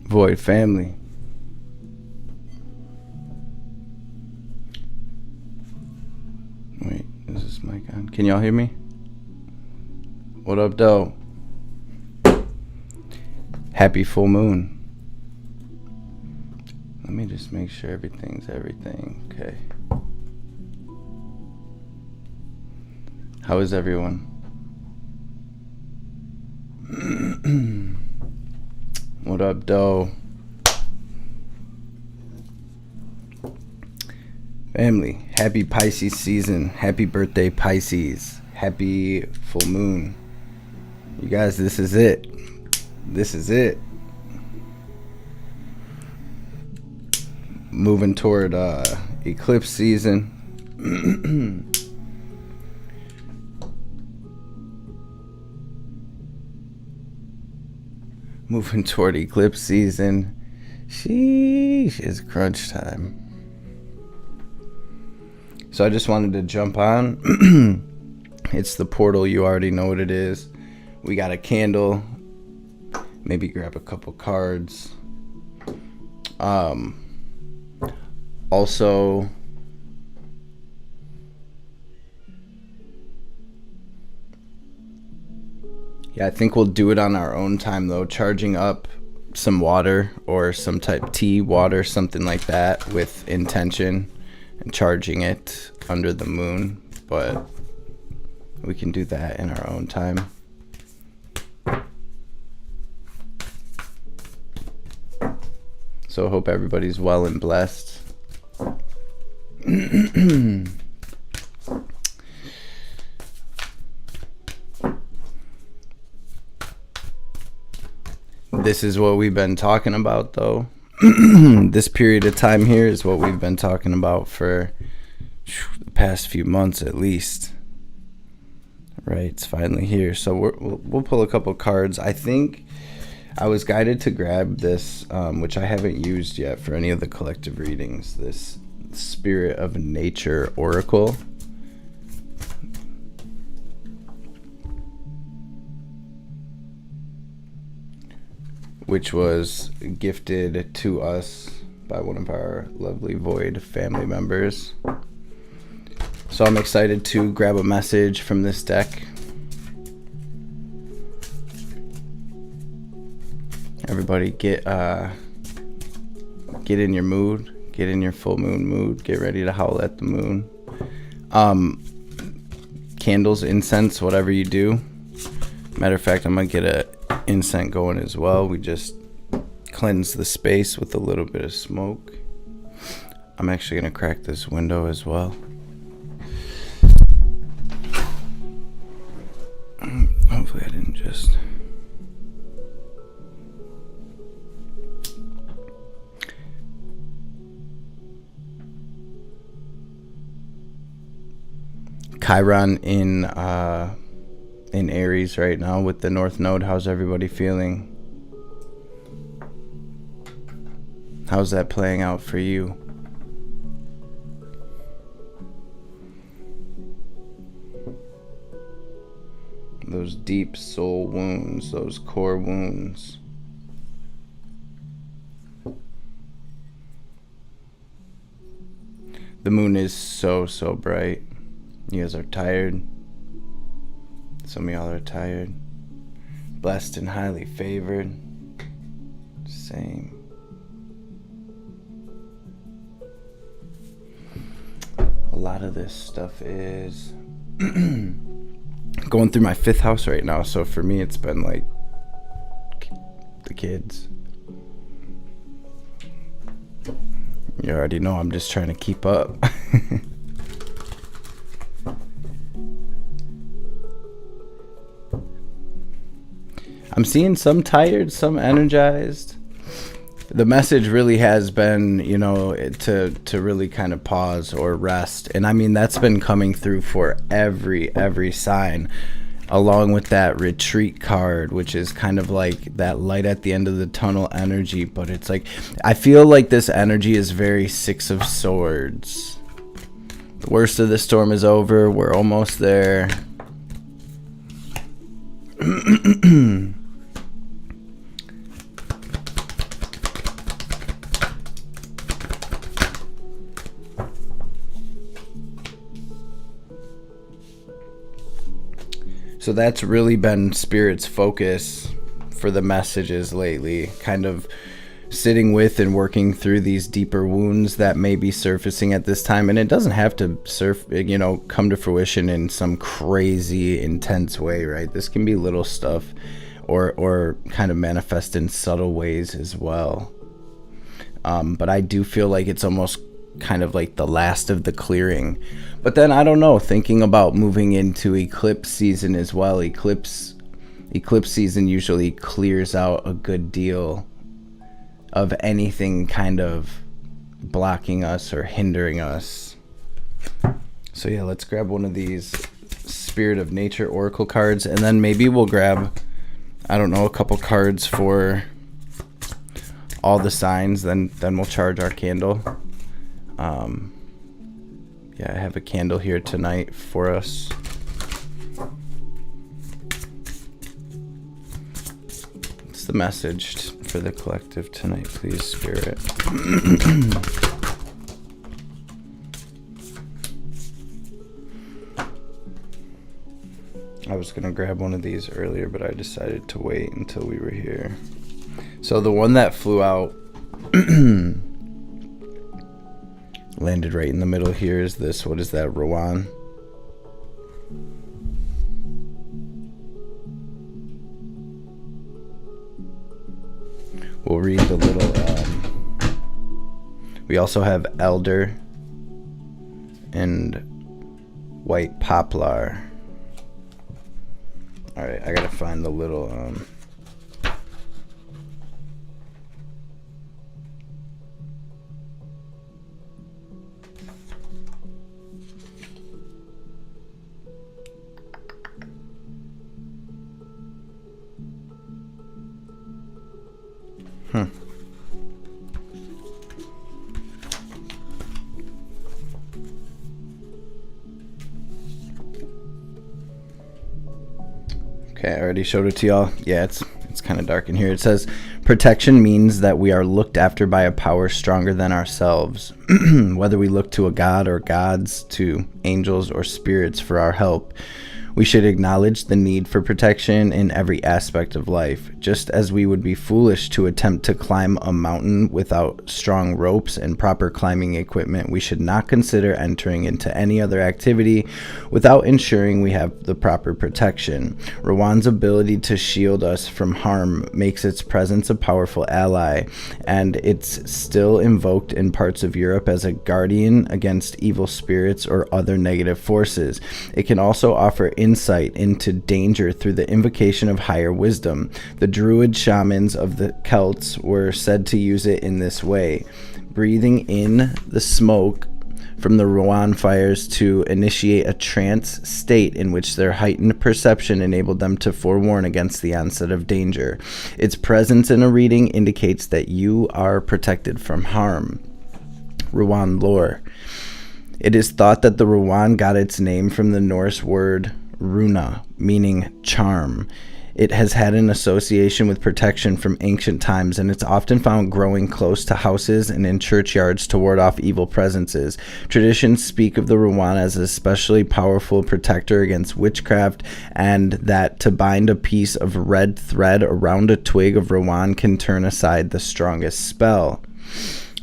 Void family. Wait, is this mic on? Can y'all hear me? What up, though? Happy full moon. Let me just make sure everything's everything. Okay. How is everyone? What up, doe? Family, happy Pisces season. Happy birthday, Pisces. Happy full moon. You guys, this is it. This is it. Moving toward eclipse season. Moving toward eclipse season. Sheesh, it's crunch time. So I just wanted to jump on. It's the portal. You already know what it is. We got a candle. Maybe grab a couple cards. Also, yeah, I think we'll do it on our own time, though. Charging up some water or some type tea, water, something like that with intention, and charging it under the moon. But we can do that in our own time. So hope everybody's well and blessed. This is what we've been talking about, though. This period of time here is what we've been talking about for the past few months, at least. Right, it's finally here. So we'll pull a couple cards. I think I was guided to grab this, which I haven't used yet for any of the collective readings. This Spirit of Nature Oracle. Which was gifted to us by one of our lovely Void family members. So I'm excited to grab a message from this deck. Everybody get in your mood, get in your full moon mood, get ready to howl at the moon. Candles, incense, whatever you do. Matter of fact, I'm gonna get a incense going as well. We just cleanse the space with a little bit of smoke. I'm actually gonna crack this window as well. Hopefully I didn't just... Chiron in Aries right now with the North Node. How's everybody feeling? How's that playing out for you? Those deep soul wounds, those core wounds. The moon is so bright. You guys are tired. Some of y'all are tired. Blessed and highly favored. Same. A lot of this stuff is going through my 5th house right now. So for me, it's been like the kids. You already know I'm just trying to keep up. I'm seeing some tired, some energized. The message really has been, you know, to really kind of pause or rest. And I mean, that's been coming through for every sign, along with that retreat card, which is kind of like that light at the end of the tunnel energy. But it's like, I feel like this energy is very 6 of Swords. The worst of the storm is over. We're almost there. So that's really been Spirit's focus for the messages lately, kind of sitting with and working through these deeper wounds that may be surfacing at this time. And it doesn't have to come to fruition in some crazy intense way, right? This can be little stuff or kind of manifest in subtle ways as well. But I do feel like it's almost kind of like the last of the clearing. But then I don't know, thinking about moving into eclipse season as well. Eclipse season usually clears out a good deal of anything kind of blocking us or hindering us. So yeah, let's grab one of these Spirit of Nature Oracle cards, and then maybe we'll grab, I don't know, a couple cards for all the signs, then we'll charge our candle. Yeah, I have a candle here tonight for us. What's the message for the collective tonight, please, Spirit? I was gonna grab one of these earlier, but I decided to wait until we were here. So the one that flew out landed right in the middle here is this. What is that, Rowan? We'll read the little, we also have Elder and White Poplar. Alright, I gotta find the little, Okay, I already showed it to y'all. Yeah, it's kind of dark in here. It says, protection means that we are looked after by a power stronger than ourselves. Whether we look to a god or gods, to angels or spirits for our help, we should acknowledge the need for protection in every aspect of life. Just as we would be foolish to attempt to climb a mountain without strong ropes and proper climbing equipment, we should not consider entering into any other activity without ensuring we have the proper protection. Rowan's ability to shield us from harm makes its presence a powerful ally, and it's still invoked in parts of Europe as a guardian against evil spirits or other negative forces. It can also offer insight into danger through the invocation of higher wisdom. The Druid shamans of the Celts were said to use it in this way, breathing in the smoke from the Rowan fires to initiate a trance state in which their heightened perception enabled them to forewarn against the onset of danger. Its presence in a reading indicates that you are protected from harm. Rowan lore. It is thought that the Rowan got its name from the Norse word runa, meaning charm. It has had an association with protection from ancient times, and it's often found growing close to houses and in churchyards to ward off evil presences. Traditions speak of the Rowan as an especially powerful protector against witchcraft, and that to bind a piece of red thread around a twig of Rowan can turn aside the strongest spell.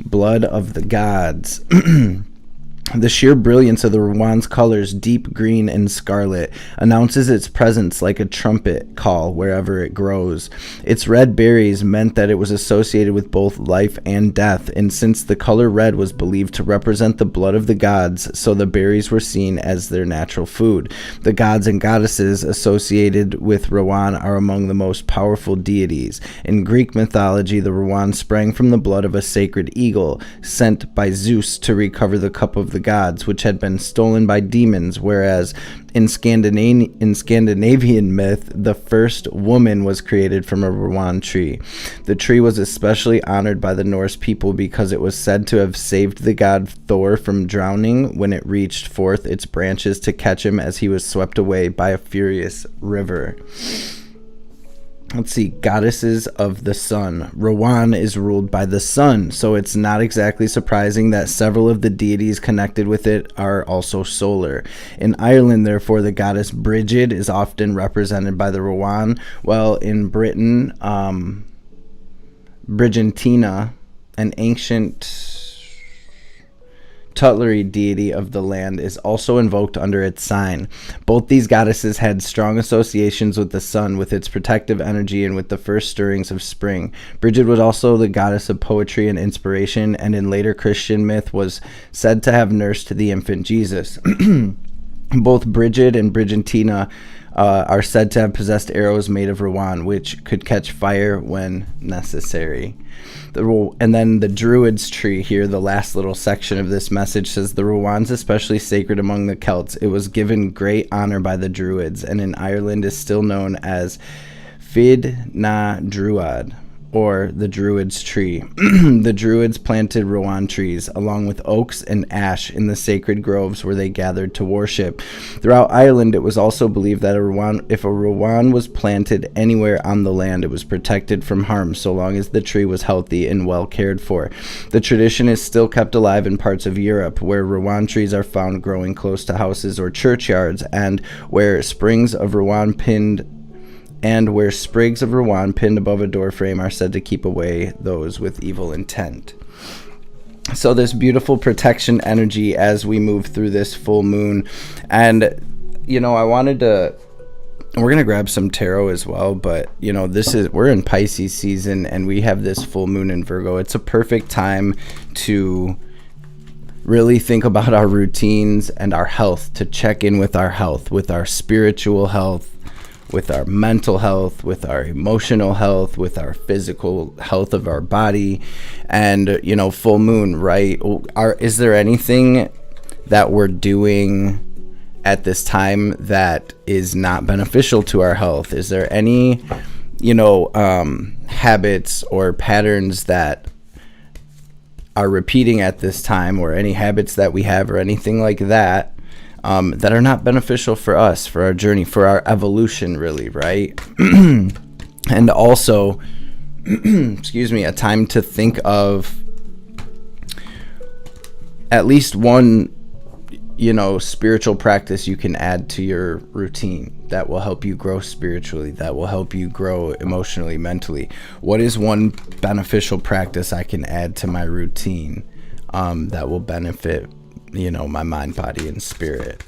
Blood of the gods. The sheer brilliance of the Rowan's colors, deep green and scarlet, announces its presence like a trumpet call wherever it grows. Its red berries meant that it was associated with both life and death, and since the color red was believed to represent the blood of the gods, so the berries were seen as their natural food. The gods and goddesses associated with Rowan are among the most powerful deities. In Greek mythology, the Rowan sprang from the blood of a sacred eagle, sent by Zeus to recover the cup of the gods, which had been stolen by demons, whereas in Scandinavian myth, the first woman was created from a Rowan tree. The tree was especially honored by the Norse people because it was said to have saved the god Thor from drowning when it reached forth its branches to catch him as he was swept away by a furious river. Let's see, goddesses of the sun. Rowan is ruled by the sun, so it's not exactly surprising that several of the deities connected with it are also solar. In Ireland, therefore, the goddess Brigid is often represented by the Rowan, while in Britain, Brigantina, an ancient tutlery deity of the land, is also invoked under its sign. Both these goddesses had strong associations with the sun, with its protective energy, and with the first stirrings of spring. Brigid was also the goddess of poetry and inspiration, and in later Christian myth was said to have nursed the infant Jesus. Both Brigid and Brigantina are said to have possessed arrows made of Rowan, which could catch fire when necessary. And then the Druid's tree here, the last little section of this message, says the Rowan's especially sacred among the Celts. It was given great honor by the Druids, and in Ireland is still known as Fid na Druad, or the Druid's tree. The Druids planted Rowan trees, along with oaks and ash, in the sacred groves where they gathered to worship. Throughout Ireland, it was also believed that if a Rowan was planted anywhere on the land, it was protected from harm, so long as the tree was healthy and well cared for. The tradition is still kept alive in parts of Europe, where Rowan trees are found growing close to houses or churchyards, and where sprigs of Rowan pinned above a doorframe are said to keep away those with evil intent. So this beautiful protection energy as we move through this full moon. And, we're going to grab some tarot as well, but, we're in Pisces season and we have this full moon in Virgo. It's a perfect time to really think about our routines and our health, to check in with our health, with our spiritual health, with our mental health, with our emotional health, with our physical health of our body. And, full moon, right? Is there anything that we're doing at this time that is not beneficial to our health? Is there any, habits or patterns that are repeating at this time, or any habits that we have or anything like that, that are not beneficial for us, for our journey, for our evolution, really, right? And also, a time to think of at least one, spiritual practice you can add to your routine that will help you grow spiritually, that will help you grow emotionally, mentally. What is one beneficial practice I can add to my routine that will benefit my mind, body, and spirit?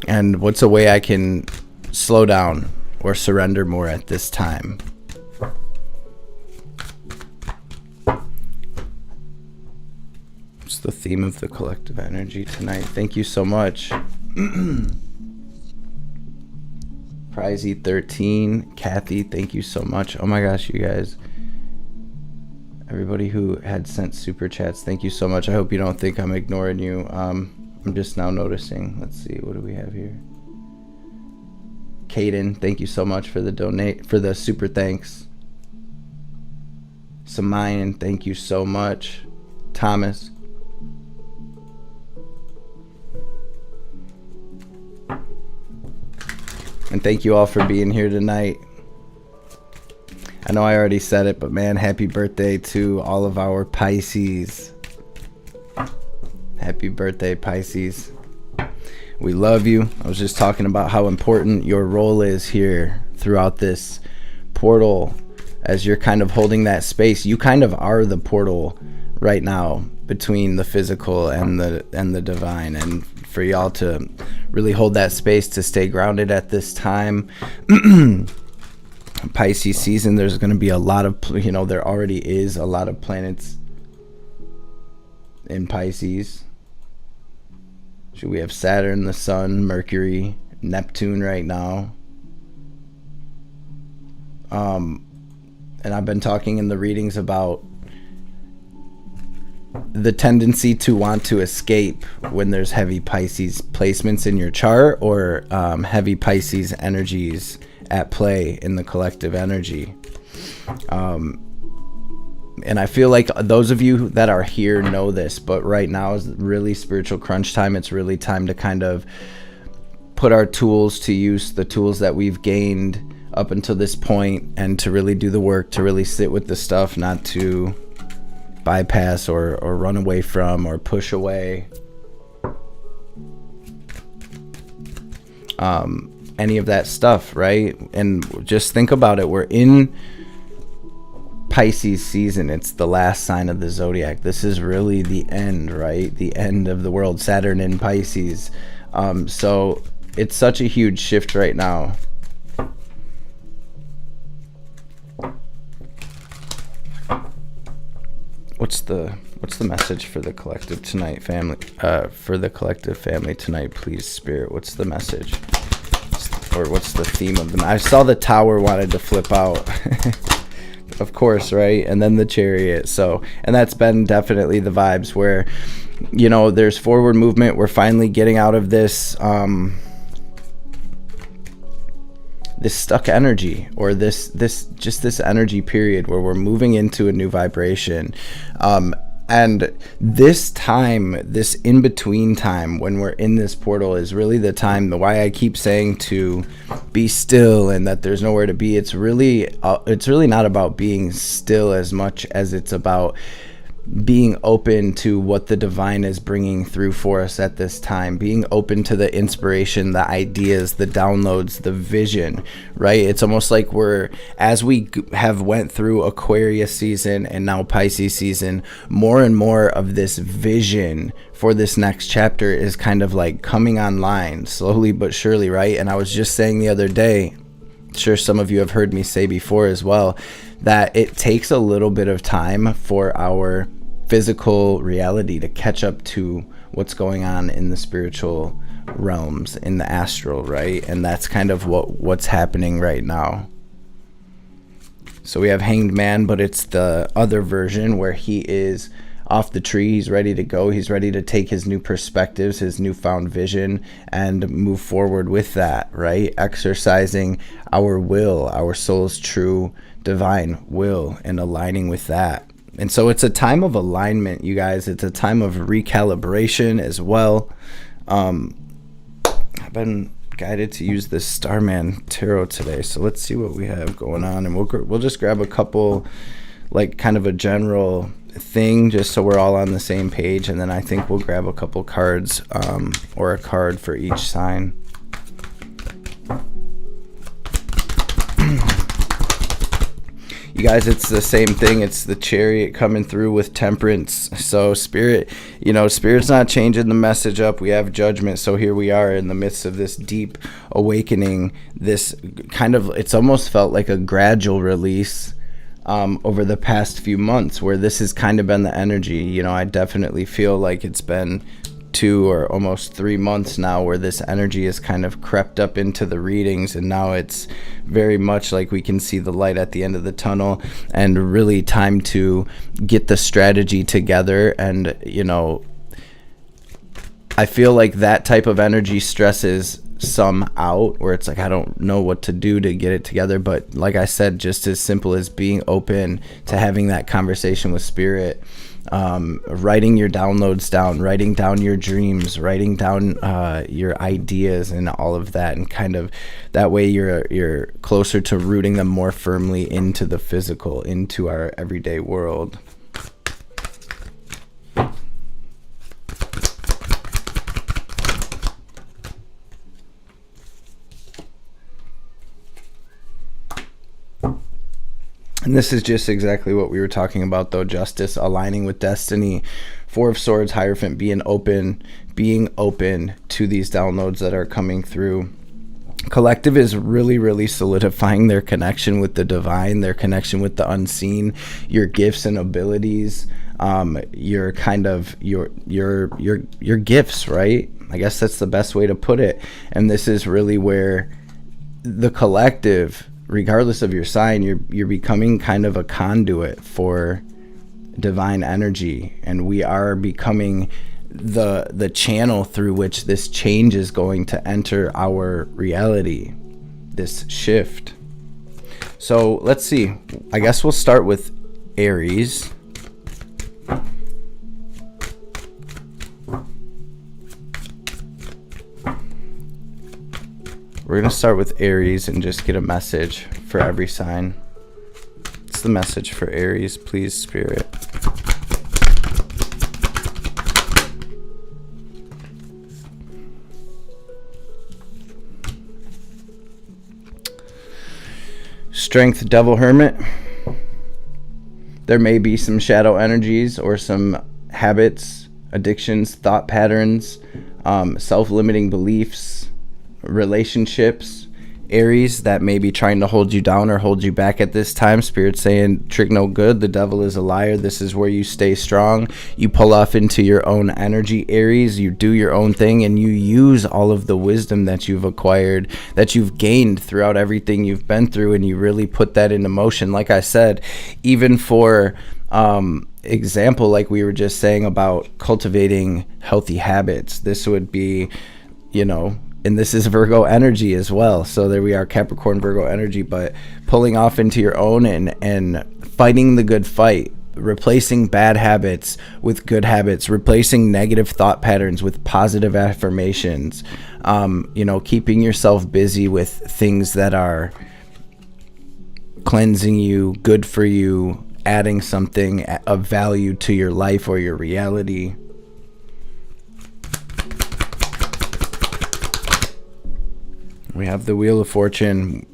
And what's a way I can slow down or surrender more at this time? It's the theme of the collective energy tonight. Thank you so much. Prizey 13, Kathy, thank you so much. Oh my gosh, you guys. Everybody who had sent super chats, thank you so much. I hope you don't think I'm ignoring you. I'm just now noticing. Let's see, what do we have here? Caden, thank you so much for the super thanks. Samayan, thank you so much. Thomas. And thank you all for being here tonight. I know I already said it, but man, happy birthday to all of our Pisces. Happy birthday, Pisces. We love you. I was just talking about how important your role is here throughout this portal, as you're kind of holding that space. You kind of are the portal right now between the physical and the divine, and for y'all to really hold that space to stay grounded at this time. Pisces season, there's going to be a lot of, there already is a lot of planets in Pisces. So we have Saturn, the Sun, Mercury, Neptune right now. And I've been talking in the readings about the tendency to want to escape when there's heavy Pisces placements in your chart, or heavy Pisces energies at play in the collective energy. And I feel like those of you that are here know this, but right now is really spiritual crunch time. It's really time to kind of put our tools to use, the tools that we've gained up until this point, and to really do the work, to really sit with the stuff, not to bypass or run away from or push away any of that stuff, right? And just think about it. We're in Pisces season. It's the last sign of the zodiac. This is really the end, right? The end of the world. Saturn in Pisces. So it's such a huge shift right now. What's the message for the collective tonight, family? For the collective family tonight, please, Spirit. What's the message? Or what's the theme of them? I saw the Tower wanted to flip out. Of course, right? And then the Chariot. So, and that's been definitely the vibes where, you know, there's forward movement. We're finally getting out of this this stuck energy, or this energy period where we're moving into a new vibration. And this time, this in-between time when we're in this portal is really the time, the why I keep saying to be still and that there's nowhere to be. It's really not about being still as much as it's about being open to what the divine is bringing through for us at this time, being open to the inspiration, the ideas, the downloads, the vision, right? It's almost like as we have went through Aquarius season and now Pisces season, more and more of this vision for this next chapter is kind of like coming online slowly but surely, right? And I was just saying the other day, sure some of you have heard me say before as well, that it takes a little bit of time for our physical reality to catch up to what's going on in the spiritual realms, in the astral, right? And that's kind of what's happening right now. So we have Hanged Man, but it's the other version where he is off the tree. He's ready to go. He's ready to take his new perspectives, his newfound vision, and move forward with that, right? Exercising our will, our soul's true divine will, and aligning with that. And so it's a time of alignment, you guys. It's a time of recalibration as well. I've been guided to use this Starman Tarot today, so let's see what we have going on, and we'll just grab a couple, like kind of a general thing, just so we're all on the same page, and then I think we'll grab a couple cards, or a card for each sign. You guys, it's the same thing. It's the Chariot coming through with Temperance. So Spirit's not changing the message up. We have Judgment. So here we are in the midst of this deep awakening. This kind of, it's almost felt like a gradual release over the past few months, where this has kind of been the energy. You know, I definitely feel like it's been 2 or almost 3 months now where this energy has kind of crept up into the readings, and now it's very much like we can see the light at the end of the tunnel, and really time to get the strategy together. And you know, I feel like that type of energy stresses some out, where it's like I don't know what to do to get it together. But like I said, just as simple as being open to having that conversation with Spirit, writing your downloads down, writing down your dreams, writing down your ideas and all of that, and kind of that way you're closer to rooting them more firmly into the physical, into our everyday world. And this is just exactly what we were talking about, though. Justice, aligning with destiny. 4 of Swords, Hierophant, being open to these downloads that are coming through. Collective is really, really solidifying their connection with the divine, their connection with the unseen, your gifts and abilities, your kind of your gifts, right? I guess that's the best way to put it. And this is really where the collective, regardless of your sign, you're becoming kind of a conduit for divine energy, and we are becoming the channel through which this change is going to enter our reality, this shift. So let's see. I guess we'll start with Aries. We're going to start with Aries and just get a message for every sign. What's the message for Aries, please, Spirit? Strength, Devil, Hermit. There may be some shadow energies or some habits, addictions, thought patterns, self-limiting beliefs, relationships, Aries, that may be trying to hold you down or hold you back at this time. Spirit's saying, trick no good, the devil is a liar. This is where you stay strong. You pull off into your own energy, Aries. You do your own thing, and you use all of the wisdom that you've acquired, that you've gained throughout everything you've been through, and you really put that into motion. Like I said, even for example, like we were just saying about cultivating healthy habits, this would be, and this is Virgo energy as well. So there we are, Capricorn, Virgo energy, but pulling off into your own and fighting the good fight, replacing bad habits with good habits, replacing negative thought patterns with positive affirmations, keeping yourself busy with things that are cleansing you, good for you, adding something of value to your life or your reality. We have the Wheel of Fortune,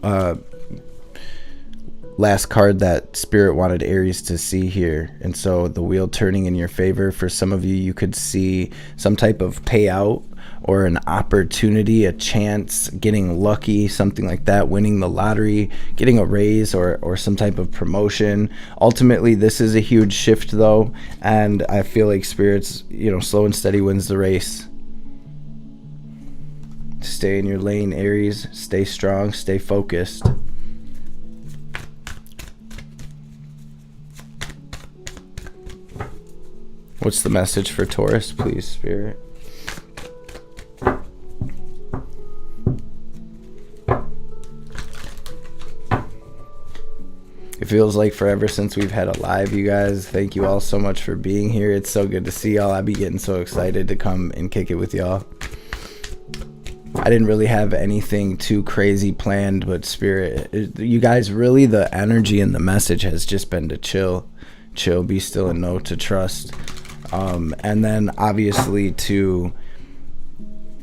last card that Spirit wanted Aries to see here. And so the wheel turning in your favor. For some of you, you could see some type of payout or an opportunity, a chance, getting lucky, something like that, winning the lottery, getting a raise or some type of promotion. Ultimately, this is a huge shift though. And I feel like Spirit's, slow and steady wins the race. Stay in your lane, Aries. Stay strong. Stay focused. What's the message for Taurus, please, Spirit? It feels like forever since we've had a live, you guys. Thank you all so much for being here. It's so good to see y'all. I'd be getting so excited to come and kick it with y'all. I didn't really have anything too crazy planned, but Spirit, you guys, really the energy and the message has just been to chill, be still and know to trust. And then obviously to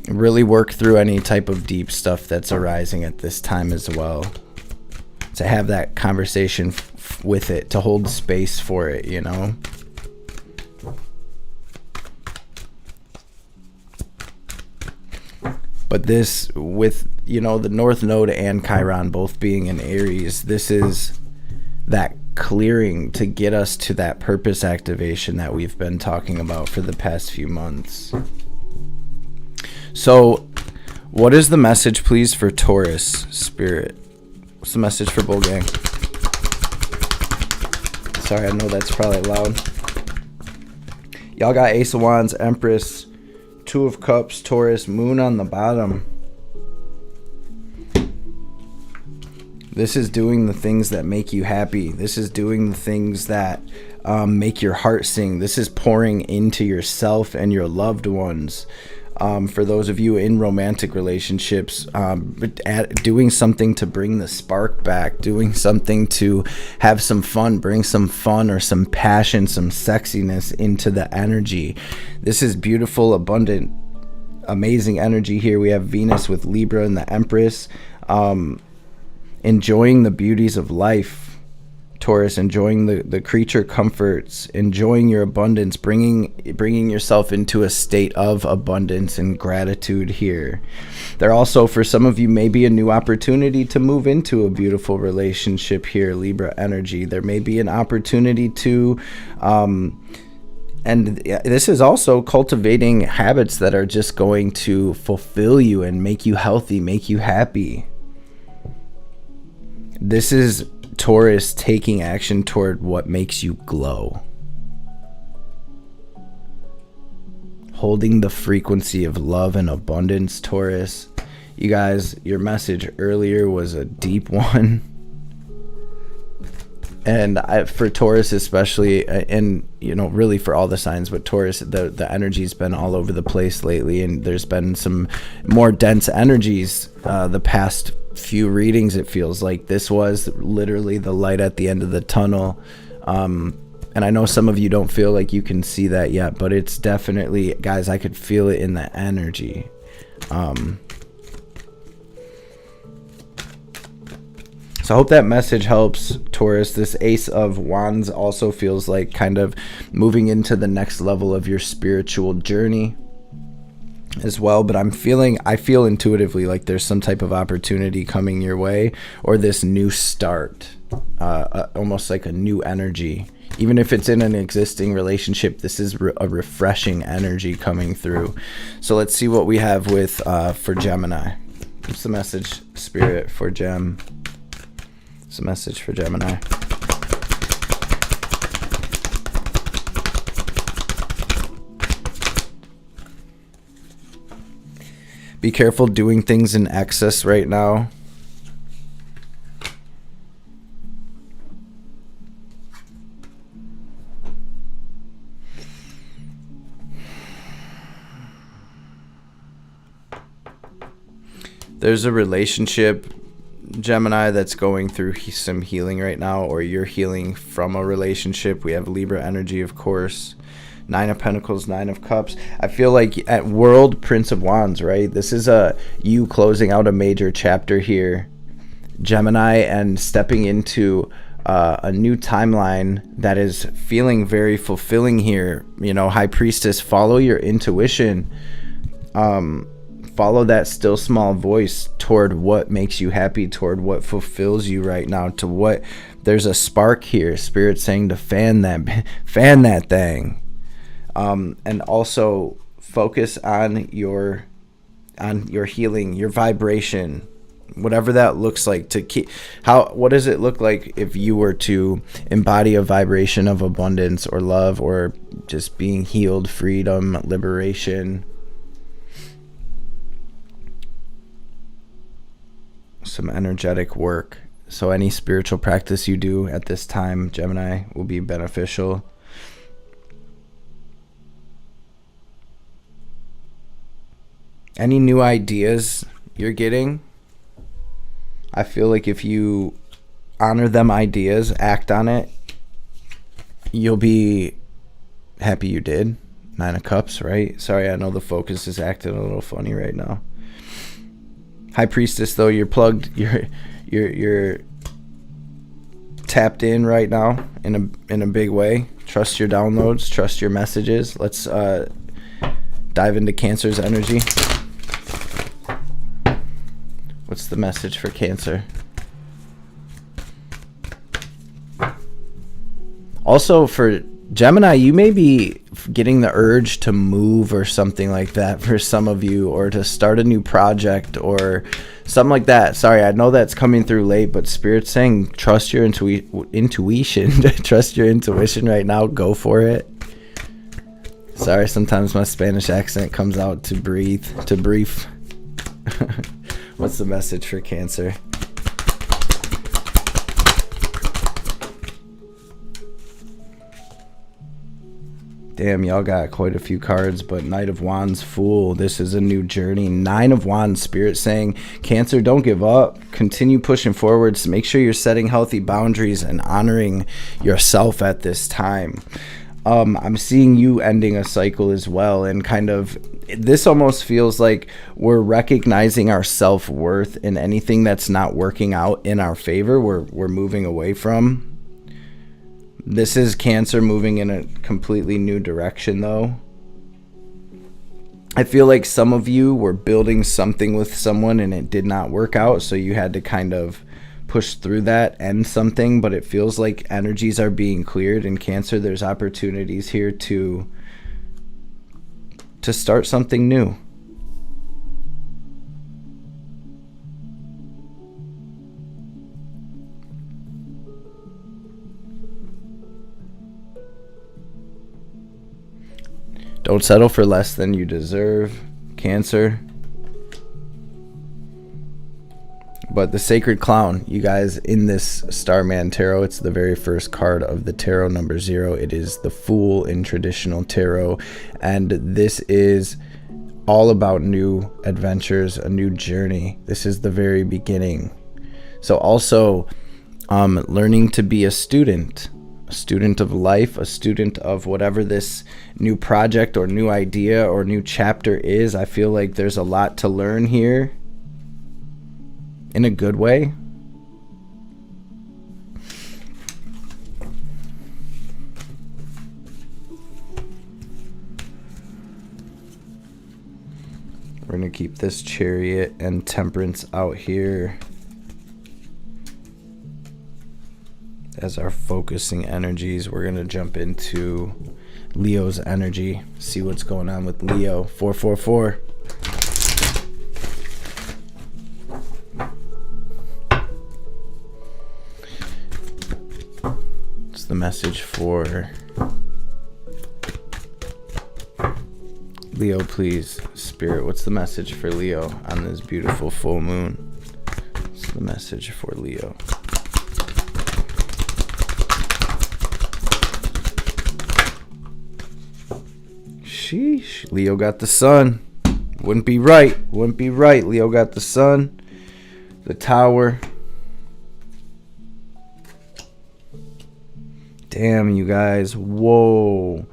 really work through any type of deep stuff that's arising at this time as well. To have that conversation with it, to hold space for it, But this, with, the North Node and Chiron both being in Aries, this is that clearing to get us to that purpose activation that we've been talking about for the past few months. So, what is the message, please, for Taurus, Spirit? What's the message for Bull Gang? Sorry, I know that's probably loud. Y'all got Ace of Wands, Empress, Two of Cups, Taurus, Moon on the bottom. This is doing the things that make you happy. This is doing the things that make your heart sing. This is pouring into yourself and your loved ones. For those of you in romantic relationships, doing something to bring the spark back, doing something to have some fun, bring some fun or some passion, some sexiness into the energy. This is beautiful, abundant, amazing energy here. We have Venus with Libra and the Empress. Enjoying the beauties of life, Taurus, enjoying the creature comforts, enjoying your abundance, bringing yourself into a state of abundance and gratitude here. There also, for some of you, may be a new opportunity to move into a beautiful relationship here, Libra energy. There may be an opportunity to, and this is also cultivating habits that are just going to fulfill you and make you healthy, make you happy. This is Taurus taking action toward what makes you glow. Holding the frequency of love and abundance, Taurus. You guys, your message earlier was a deep one. And for Taurus especially, and really for all the signs, but Taurus, the energy's been all over the place lately, and there's been some more dense energies the past few readings. It feels like this was literally the light at the end of the tunnel. And I know some of you don't feel like you can see that yet, but it's definitely, guys, I could feel it in the energy. So I hope that message helps, Taurus. This Ace of Wands also feels like kind of moving into the next level of your spiritual journey as well. But I feel intuitively like there's some type of opportunity coming your way, or this new start, almost like a new energy. Even if it's in an existing relationship, this is a refreshing energy coming through. So let's see what we have with for Gemini. What's the message, Spirit, for Gem? It's a message for Gemini. Be careful doing things in excess right now. There's a relationship, Gemini, that's going through some healing right now, or you're healing from a relationship. We have Libra energy, of course. 9 of Pentacles, 9 of Cups. I feel like at World, Prince of Wands, right? This is you closing out a major chapter here, Gemini, and stepping into a new timeline that is feeling very fulfilling here. High Priestess, follow your intuition. Follow that still small voice toward what makes you happy, toward what fulfills you right now, to what there's a spark here. Spirit saying to fan that thing. And also focus on your healing, your vibration, whatever that looks like. What does it look like if you were to embody a vibration of abundance or love, or just being healed, freedom, liberation? Some energetic work. So any spiritual practice you do at this time, Gemini, will be beneficial. Any new ideas you're getting, I feel like if you honor them ideas, act on it, you'll be happy you did. 9 of Cups, right? Sorry, I know the focus is acting a little funny right now. High Priestess, though, you're plugged, you're tapped in right now in a big way. Trust your downloads, trust your messages. Let's dive into Cancer's energy. What's the message for Cancer? Also for Gemini, you may be getting the urge to move or something like that for some of you, or to start a new project or something like that. Sorry, I know that's coming through late, but Spirit's saying trust your intuition. Trust your intuition right now. Go for it. Sorry, sometimes my Spanish accent comes out to brief. What's the message for Cancer? Damn, y'all got quite a few cards, but Knight of Wands, Fool. This is a new journey. 9 of Wands, Spirit saying, Cancer, don't give up. Continue pushing forwards. Make sure you're setting healthy boundaries and honoring yourself at this time. I'm seeing you ending a cycle as well, and kind of, this almost feels like we're recognizing our self-worth, in anything that's not working out in our favor, we're moving away from. This is Cancer moving in a completely new direction, though. I feel like some of you were building something with someone and it did not work out, so you had to kind of push through that, end something, but it feels like energies are being cleared. In Cancer, there's opportunities here to start something new. Don't settle for less than you deserve, Cancer. But the Sacred Clown, you guys, in this Starman Tarot, it's the very first card of the tarot, number 0. It is the Fool in traditional tarot. And this is all about new adventures, a new journey. This is the very beginning. So also learning to be a student of life, a student of whatever this new project or new idea or new chapter is. I feel like there's a lot to learn here. In a good way. We're going to keep this Chariot and Temperance out here as our focusing energies. We're going to jump into Leo's energy, see what's going on with Leo. 444. The message for Leo, please, Spirit? What's the message for Leo on this beautiful full moon? What's the message for Leo? Sheesh. Leo got the Sun. Wouldn't be right. Leo got the Sun, the Tower. Damn, you guys. Whoa.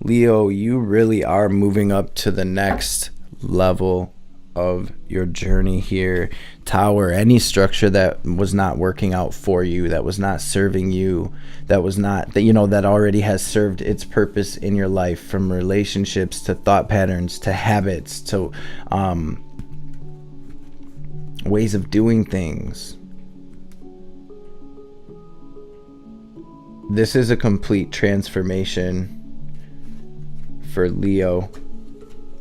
Leo, you really are moving up to the next level of your journey here. Tower, any structure that was not working out for you, that was not serving you, that was not, that, you know, that already has served its purpose in your life, from relationships to thought patterns to habits to ways of doing things. This is a complete transformation for Leo,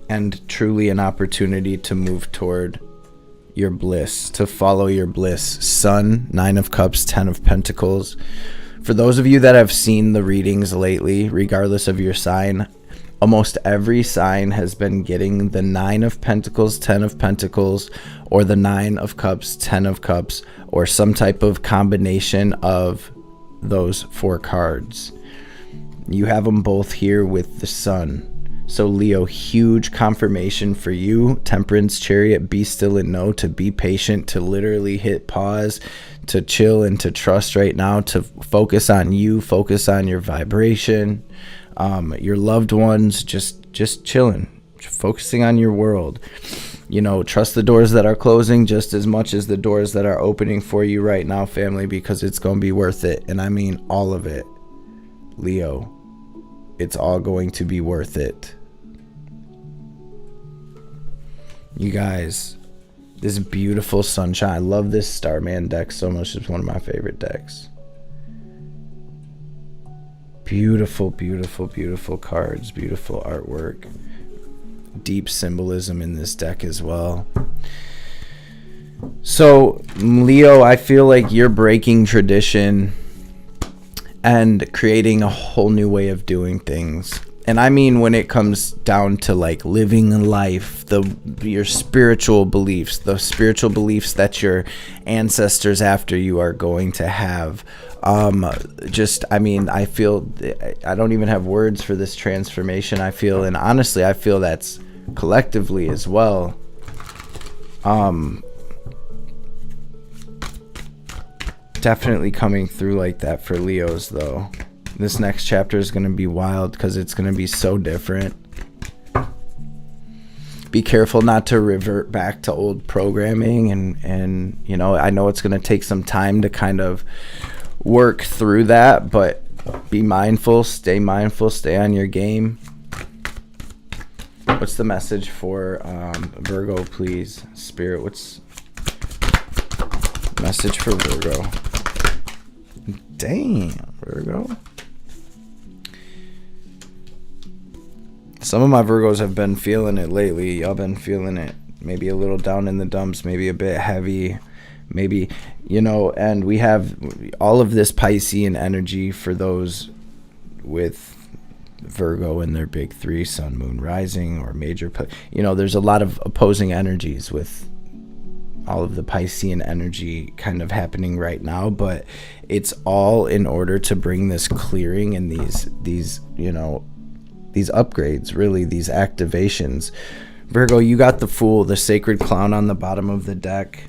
and truly an opportunity to move toward your bliss, to follow your bliss. Sun, 9 of Cups, 10 of Pentacles. For those of you that have seen the readings lately, regardless of your sign, almost every sign has been getting the 9 of Pentacles, 10 of Pentacles, or the 9 of Cups, 10 of Cups, or some type of combination of those 4 cards. You have them both here with the Sun. So Leo, huge confirmation for you. Temperance, Chariot, be still and know, to be patient, to literally hit pause, to chill and to trust right now, to focus on you, focus on your vibration, your loved ones, just chilling, focusing on your world. You know, trust the doors that are closing just as much as the doors that are opening for you right now, family, because it's going to be worth it. And I mean all of it. Leo, it's all going to be worth it. You guys, this beautiful sunshine. I love this Starman deck so much. It's one of my favorite decks. Beautiful, beautiful, beautiful cards. Beautiful artwork. Deep symbolism in this deck as well. So Leo, I feel like you're breaking tradition and creating a whole new way of doing things. And I mean, when it comes down to like living life, your spiritual beliefs, the spiritual beliefs that your ancestors after you are going to have. I mean, I feel, I don't even have words for this transformation. I feel, and honestly, I feel that's collectively as well. Definitely coming through like that for Leos, though. This next chapter is going to be wild because it's going to be so different. Be careful not to revert back to old programming, and you know, I know it's going to take some time to kind of work through that, but be mindful, stay on your game. What's the message for Virgo, please? Spirit, what's message for Virgo? Damn, Virgo. Some of my Virgos have been feeling it lately. Y'all been feeling it. Maybe a little down in the dumps, maybe a bit heavy, maybe, you know, and we have all of this Piscean energy for those with Virgo in their big 3, Sun, Moon, Rising, or major, you know, there's a lot of opposing energies with all of the Piscean energy kind of happening right now, but it's all in order to bring this clearing and these upgrades, really, these activations. Virgo, you got the Fool, the Sacred Clown on the bottom of the deck.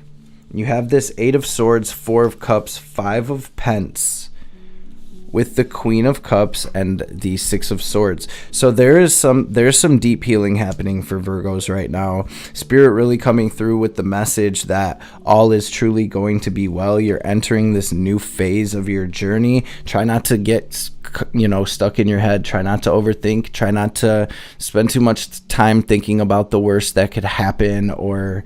You have this 8 of Swords, 4 of Cups, 5 of Pence, with the Queen of Cups and the 6 of Swords. So there's some deep healing happening for Virgos right now. Spirit really coming through with the message that all is truly going to be well. You're entering this new phase of your journey. Try not to get stuck in your head. Try not to overthink. Try not to spend too much time thinking about the worst that could happen, or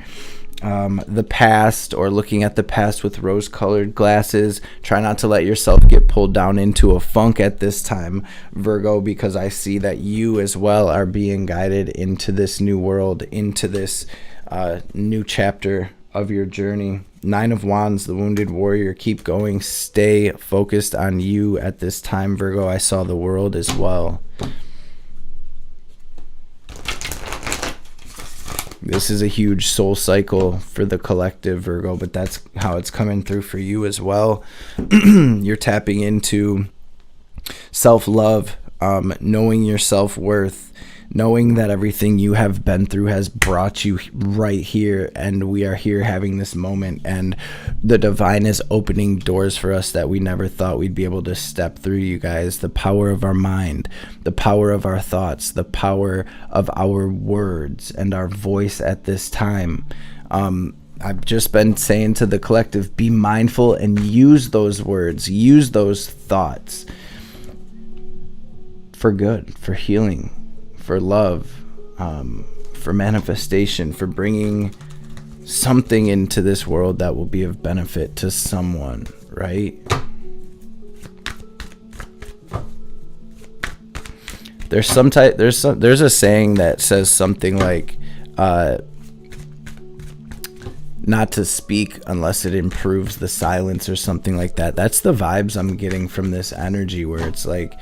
the past, or looking at the past with rose-colored glasses. Try not to let yourself get pulled down into a funk at this time, Virgo, because I see that you as well are being guided into this new world, into this new chapter of your journey. 9 of Wands, the Wounded Warrior. Keep going. Stay focused on you at this time, Virgo. I saw the world as well. This is a huge soul cycle for the collective, Virgo, but that's how it's coming through for you as well. You're tapping into self-love, knowing your self-worth, knowing that everything you have been through has brought you right here, and we are here having this moment, and the divine is opening doors for us that we never thought we'd be able to step through, you guys. The power of our mind, the power of our thoughts, the power of our words and our voice at this time. I've just been saying to the collective, be mindful and use those words, use those thoughts for good, for healing, for love, for manifestation, for bringing something into this world that will be of benefit to someone, right? There's a saying that says something like, not to speak unless it improves the silence, or something like that. That's the vibes I'm getting from this energy, where it's like,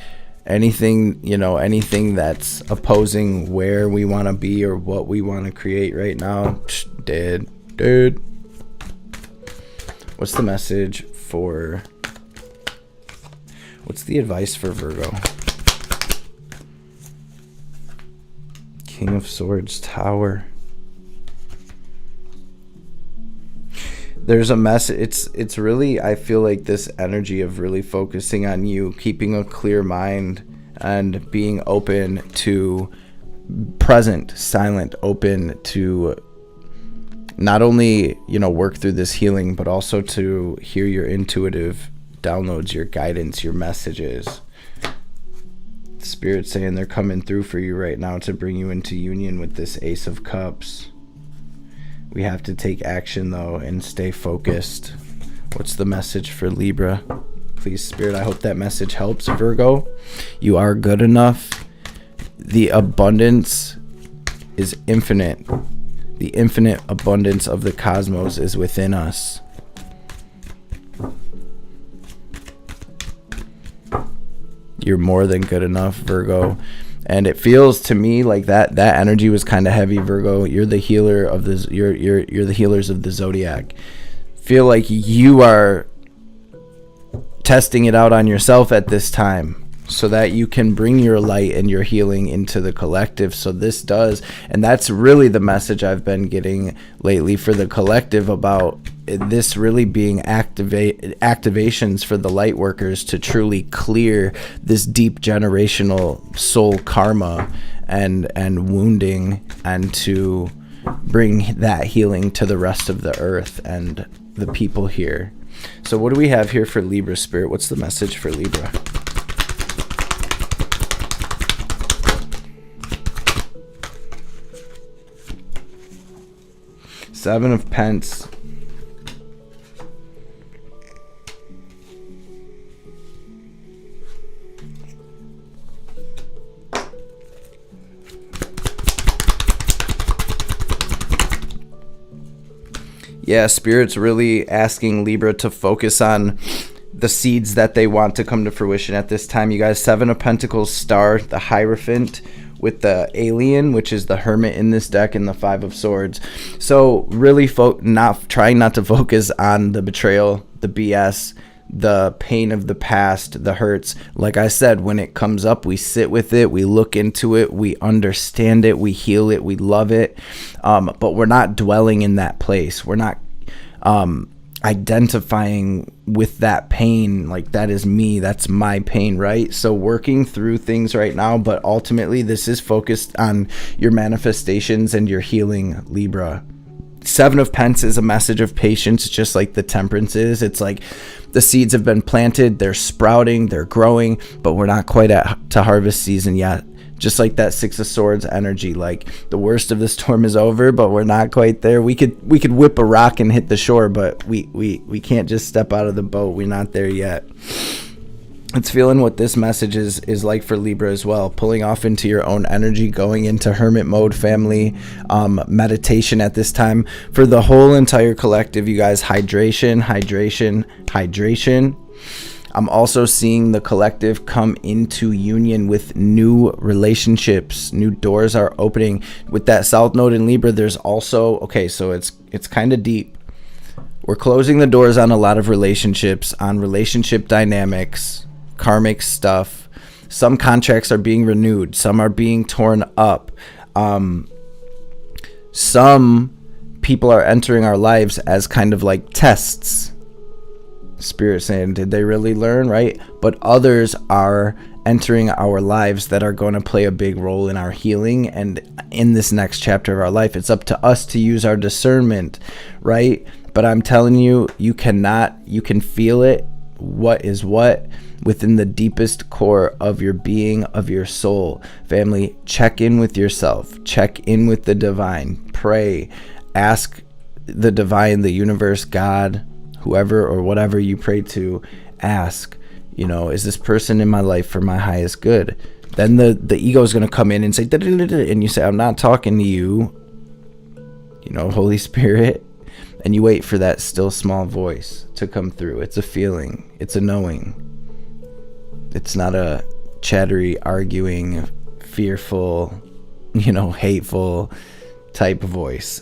anything that's opposing where we want to be or what we want to create right now, dead. What's the message for, what's the advice for Virgo? King of Swords, Tower. There's a message. It's really, I feel like this energy of really focusing on you, keeping a clear mind, and being open to present, silent, open to not only, work through this healing, but also to hear your intuitive downloads, your guidance, your messages. Spirit saying they're coming through for you right now to bring you into union with this Ace of Cups. We have to take action, though, and stay focused. What's the message for Libra? Please, Spirit, I hope that message helps, Virgo. You are good enough. The abundance is infinite. The infinite abundance of the cosmos is within us. You're more than good enough, Virgo. And it feels to me like that energy was kind of heavy, Virgo. You're the healer of this. You're the healers of the zodiac. Feel like you are testing it out on yourself at this time, so that you can bring your light and your healing into the collective. So this does, and that's really the message I've been getting lately for the collective, about this really being activations for the light workers to truly clear this deep generational soul karma and wounding, and to bring that healing to the rest of the earth and the people here. So what do we have here for Libra, Spirit? What's the message for Libra? Seven of Pence. Yeah, Spirit's really asking Libra to focus on the seeds that they want to come to fruition at this time. You guys, Seven of Pentacles, Star, the Hierophant, with the alien, which is the hermit in this deck, and the 5 of swords. So really trying not to focus on the betrayal, the BS, the pain of the past, the hurts. Like I said, when it comes up, we sit with it, we look into it, we understand it, we heal it, we love it, but we're not dwelling in that place. We're not identifying with that pain, like that is me, that's my pain, right? So working through things right now, but ultimately this is focused on your manifestations and your healing, Libra. 7 of Pentacles is a message of patience, just like the Temperance is. It's like the seeds have been planted, they're sprouting, they're growing, but we're not quite to harvest season yet. Just like that 6 of Swords energy, like the worst of the storm is over, but we're not quite there. We could whip a rock and hit the shore, but we can't just step out of the boat. We're not there yet. It's feeling what this message is like for Libra as well. Pulling off into your own energy, going into hermit mode, family, meditation at this time. For the whole entire collective, you guys, hydration, hydration, hydration. I'm also seeing the collective come into union with new relationships. New doors are opening. With that South Node in Libra, there's also, okay, so it's kind of deep. We're closing the doors on a lot of relationships, on relationship dynamics, karmic stuff. Some contracts are being renewed. Some are being torn up. Some people are entering our lives as kind of like tests. Spirit saying, did they really learn, right? But others are entering our lives that are going to play a big role in our healing and in this next chapter of our life. It's up to us to use our discernment, right? But I'm telling you, you can feel it, what is what, within the deepest core of your being, of your soul. Family, check in with yourself, check in with the divine, pray, ask the divine, the universe, God, whoever or whatever you pray to, ask, is this person in my life for my highest good? Then the ego is going to come in and say, and you say, I'm not talking to you, Holy Spirit. And you wait for that still small voice to come through. It's a feeling. It's a knowing. It's not a chattery, arguing, fearful, hateful type voice.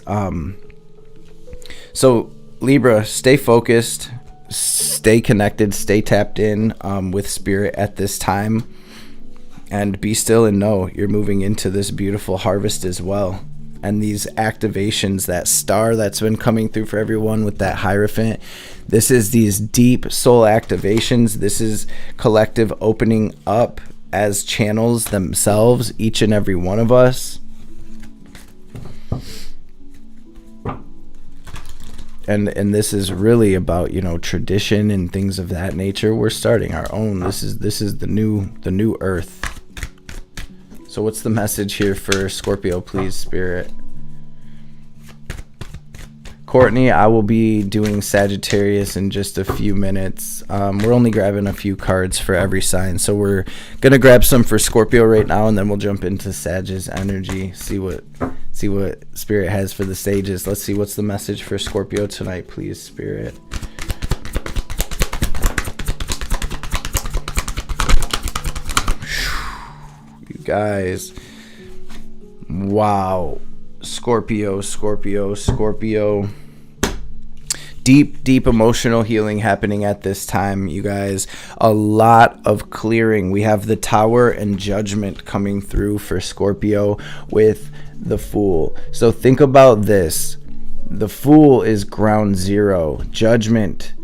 So Libra, stay focused, stay connected, stay tapped in with spirit at this time, and be still and know you're moving into this beautiful harvest as well. And these activations, that star that's been coming through for everyone with that Hierophant, this is these deep soul activations. This is collective opening up as channels themselves, each and every one of us. And this is really about, tradition and things of that nature. We're starting our own. This is the new earth. So what's the message here for Scorpio, please, Spirit? Courtney, I will be doing Sagittarius in just a few minutes. We're only grabbing a few cards for every sign. So we're going to grab some for Scorpio right now, and then we'll jump into Sag's energy, see what Spirit has for the sages. Let's see what's the message for Scorpio tonight, please, Spirit. You guys. Wow. Scorpio. Deep emotional healing happening at this time, you guys. A lot of clearing. We have the Tower and Judgment coming through for Scorpio with the Fool. So think about this. The Fool is ground zero. Judgment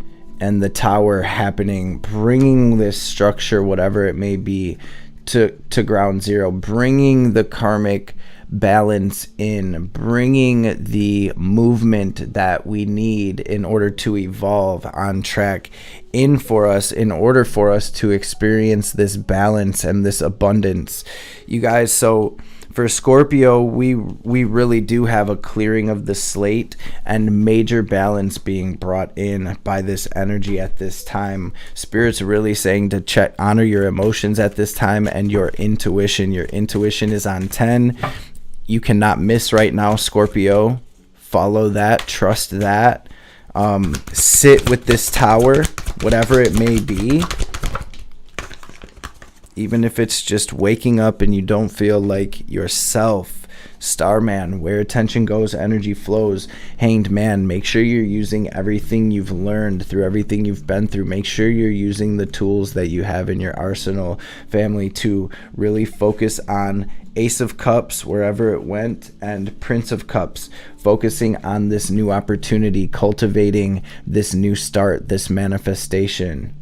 and the Tower happening, bringing this structure, whatever it may be, to ground zero, bringing the karmic balance in, bringing the movement that we need in order to evolve on track in for us, in order for us to experience this balance and this abundance, you guys. So for Scorpio, we really do have a clearing of the slate and major balance being brought in by this energy at this time. Spirit's really saying to honor your emotions at this time and your intuition. Your intuition is on 10. You cannot miss right now, Scorpio. Follow that, trust that. Sit with this Tower, whatever it may be. even if it's just waking up and you don't feel like yourself. Starman, where attention goes, energy flows. Hanged Man, make sure you're using everything you've learned through everything you've been through. Make sure you're using the tools that you have in your arsenal, family, to really focus on Ace of Cups, wherever it went, and Prince of Cups, focusing on this new opportunity, cultivating this new start, this manifestation.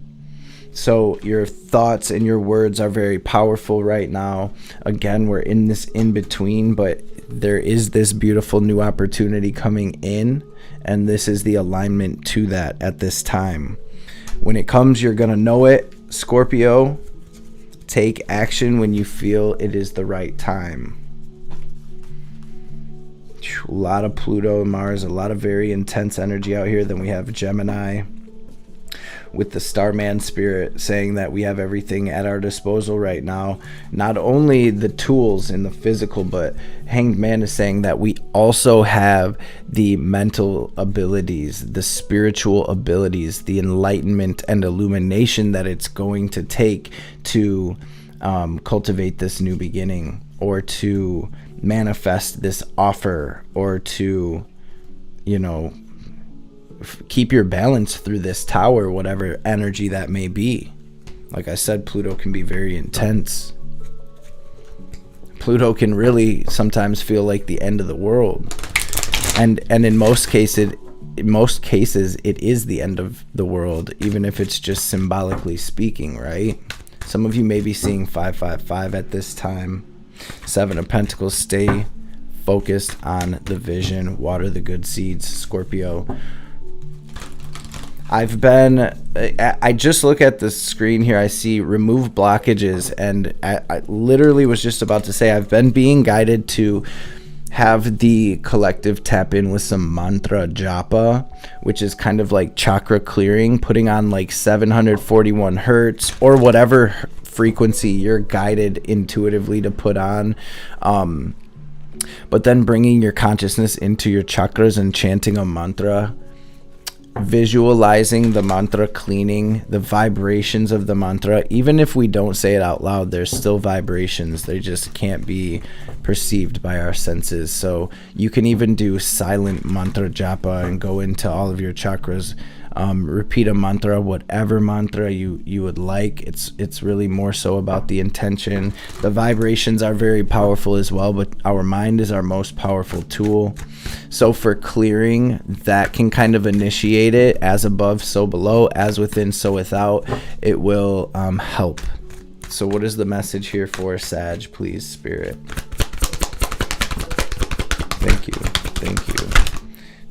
So your thoughts and your words are very powerful right now. Again, we're in this in-between, but there is this beautiful new opportunity coming in, and this is the alignment to that at this time. When it comes, you're going to know it. Scorpio, take action when you feel it is the right time. A lot of Pluto and Mars, a lot of very intense energy out here. Then we have Gemini with the Starman spirit saying that we have everything at our disposal right now. Not only the tools in the physical, but Hanged Man is saying that we also have the mental abilities, the spiritual abilities, the enlightenment and illumination that it's going to take to cultivate this new beginning, or to manifest this offer, or to, keep your balance through this tower, whatever energy that may be. Like I said, Pluto can be very intense. Pluto can really sometimes feel like the end of the world, and in most cases it is the end of the world, even if it's just symbolically speaking, right? Some of you may be seeing 555 at this time. 7 of Pentacles. Stay focused on the vision, water the good seeds, Scorpio. I just look at the screen here, I see remove blockages, and I literally was just about to say I've been being guided to have the collective tap in with some mantra japa, which is kind of like chakra clearing, putting on like 741 hertz or whatever frequency you're guided intuitively to put on, but then bringing your consciousness into your chakras and chanting a mantra, visualizing the mantra cleaning, the vibrations of the mantra. Even if we don't say it out loud, there's still vibrations. They just can't be perceived by our senses. So you can even do silent mantra japa and go into all of your chakras. Repeat a mantra, whatever mantra you would like. It's really more so about the intention. The vibrations are very powerful as well, but our mind is our most powerful tool. So for clearing, that can kind of initiate it. As above, so below. As within, so without. It will help. So what is the message here for Sag, please, Spirit? Thank you.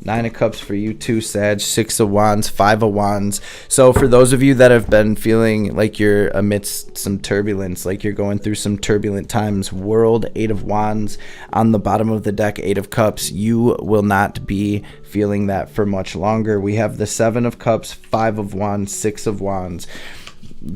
9 of Cups for you too, Sag. 6 of Wands, 5 of Wands. So for those of you that have been feeling like you're amidst some turbulence, like you're going through some turbulent times, World, 8 of Wands. On the bottom of the deck, 8 of Cups. You will not be feeling that for much longer. We have the 7 of Cups, 5 of Wands, 6 of Wands.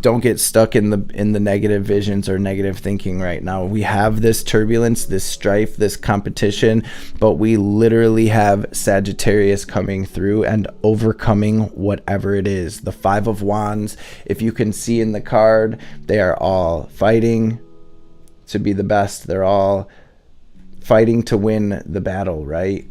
Don't get stuck in the negative visions or negative thinking right now. We have this turbulence, this strife, this competition, but we literally have Sagittarius coming through and overcoming whatever it is. The 5 of Wands, if you can see in the card, they are all fighting to be the best. They're all fighting to win the battle, right?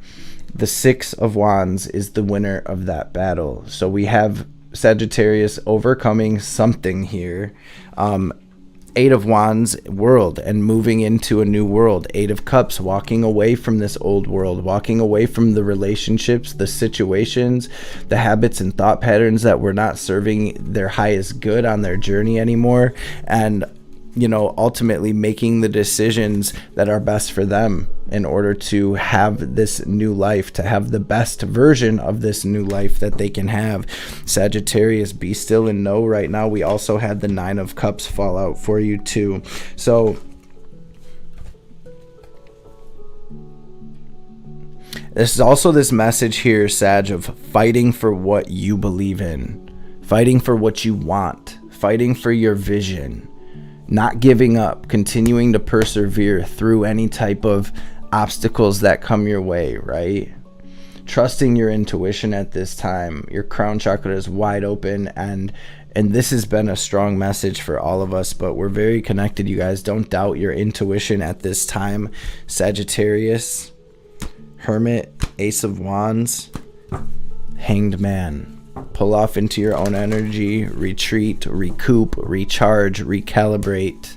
The 6 of Wands is the winner of that battle. So we have Sagittarius overcoming something here. 8 of Wands, world, and moving into a new world. 8 of Cups, walking away from this old world, walking away from the relationships, the situations, the habits and thought patterns that were not serving their highest good on their journey anymore, and ultimately making the decisions that are best for them in order to have this new life, to have the best version of this new life that they can have. Sagittarius, be still and know right now. We also had the 9 of Cups fall out for you too. So this is also this message here, Sag, of fighting for what you believe in, fighting for what you want, fighting for your vision, not giving up, continuing to persevere through any type of obstacles that come your way, right? trusting your intuition at this time. Your crown chakra is wide open, and this has been a strong message for all of us, but we're very connected, you guys. Don't doubt your intuition at this time. Sagittarius, Hermit, Ace of Wands, Hanged Man. Pull off into your own energy, retreat, recoup, recharge, recalibrate,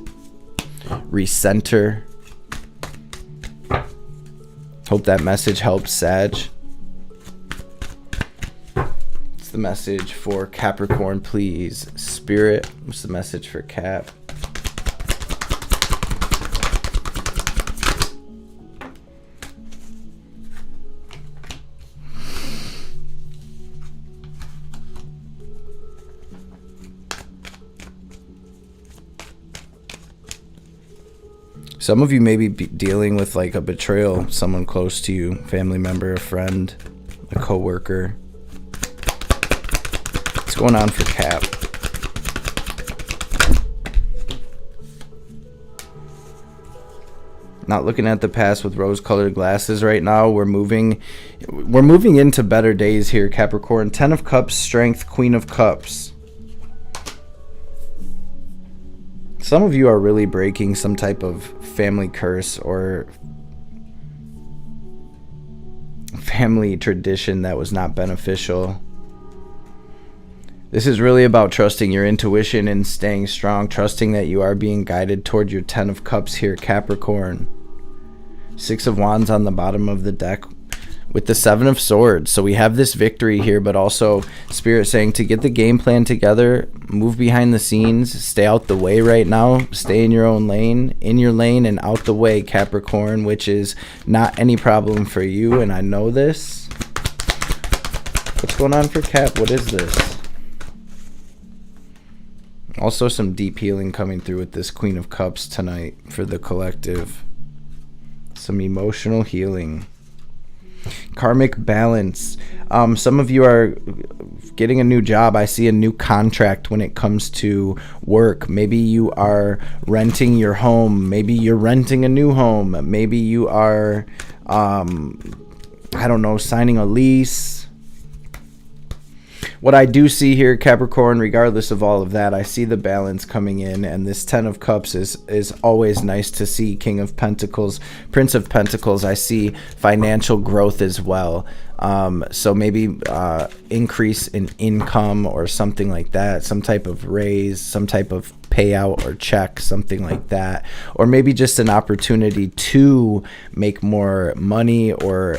recenter. Hope that message helps, Sag. What's the message for Capricorn, please? Spirit, what's the message for Cap? Some of you may be dealing with like a betrayal, someone close to you, family member, a friend, a coworker. What's going on for Cap? Not looking at the past with rose-colored glasses right now. We're moving into better days here, Capricorn. 10 of Cups, Strength, Queen of Cups. Some of you are really breaking some type of family curse or family tradition that was not beneficial. This is really about trusting your intuition and staying strong, trusting that you are being guided toward your 10 of Cups here, Capricorn. 6 of Wands on the bottom of the deck with the 7 of Swords. So we have this victory here, but also Spirit saying to get the game plan together, move behind the scenes, stay out the way right now, stay in your own lane, in your lane and out the way, Capricorn, which is not any problem for you, and I know this. What's going on for Cap? What is this? Also some deep healing coming through with this Queen of Cups tonight for the collective. Some emotional healing. Karmic balance. Some of you are getting a new job. I see a new contract when it comes to work. Maybe you are renting your home. Maybe you're renting a new home. Maybe you are, I don't know, signing a lease. What I do see here, Capricorn, regardless of all of that, I see the balance coming in, and this 10 of Cups is always nice to see. King of Pentacles, Prince of Pentacles, I see financial growth as well. So maybe increase in income or something like that, some type of raise, some type of payout or check, something like that. Or maybe just an opportunity to make more money or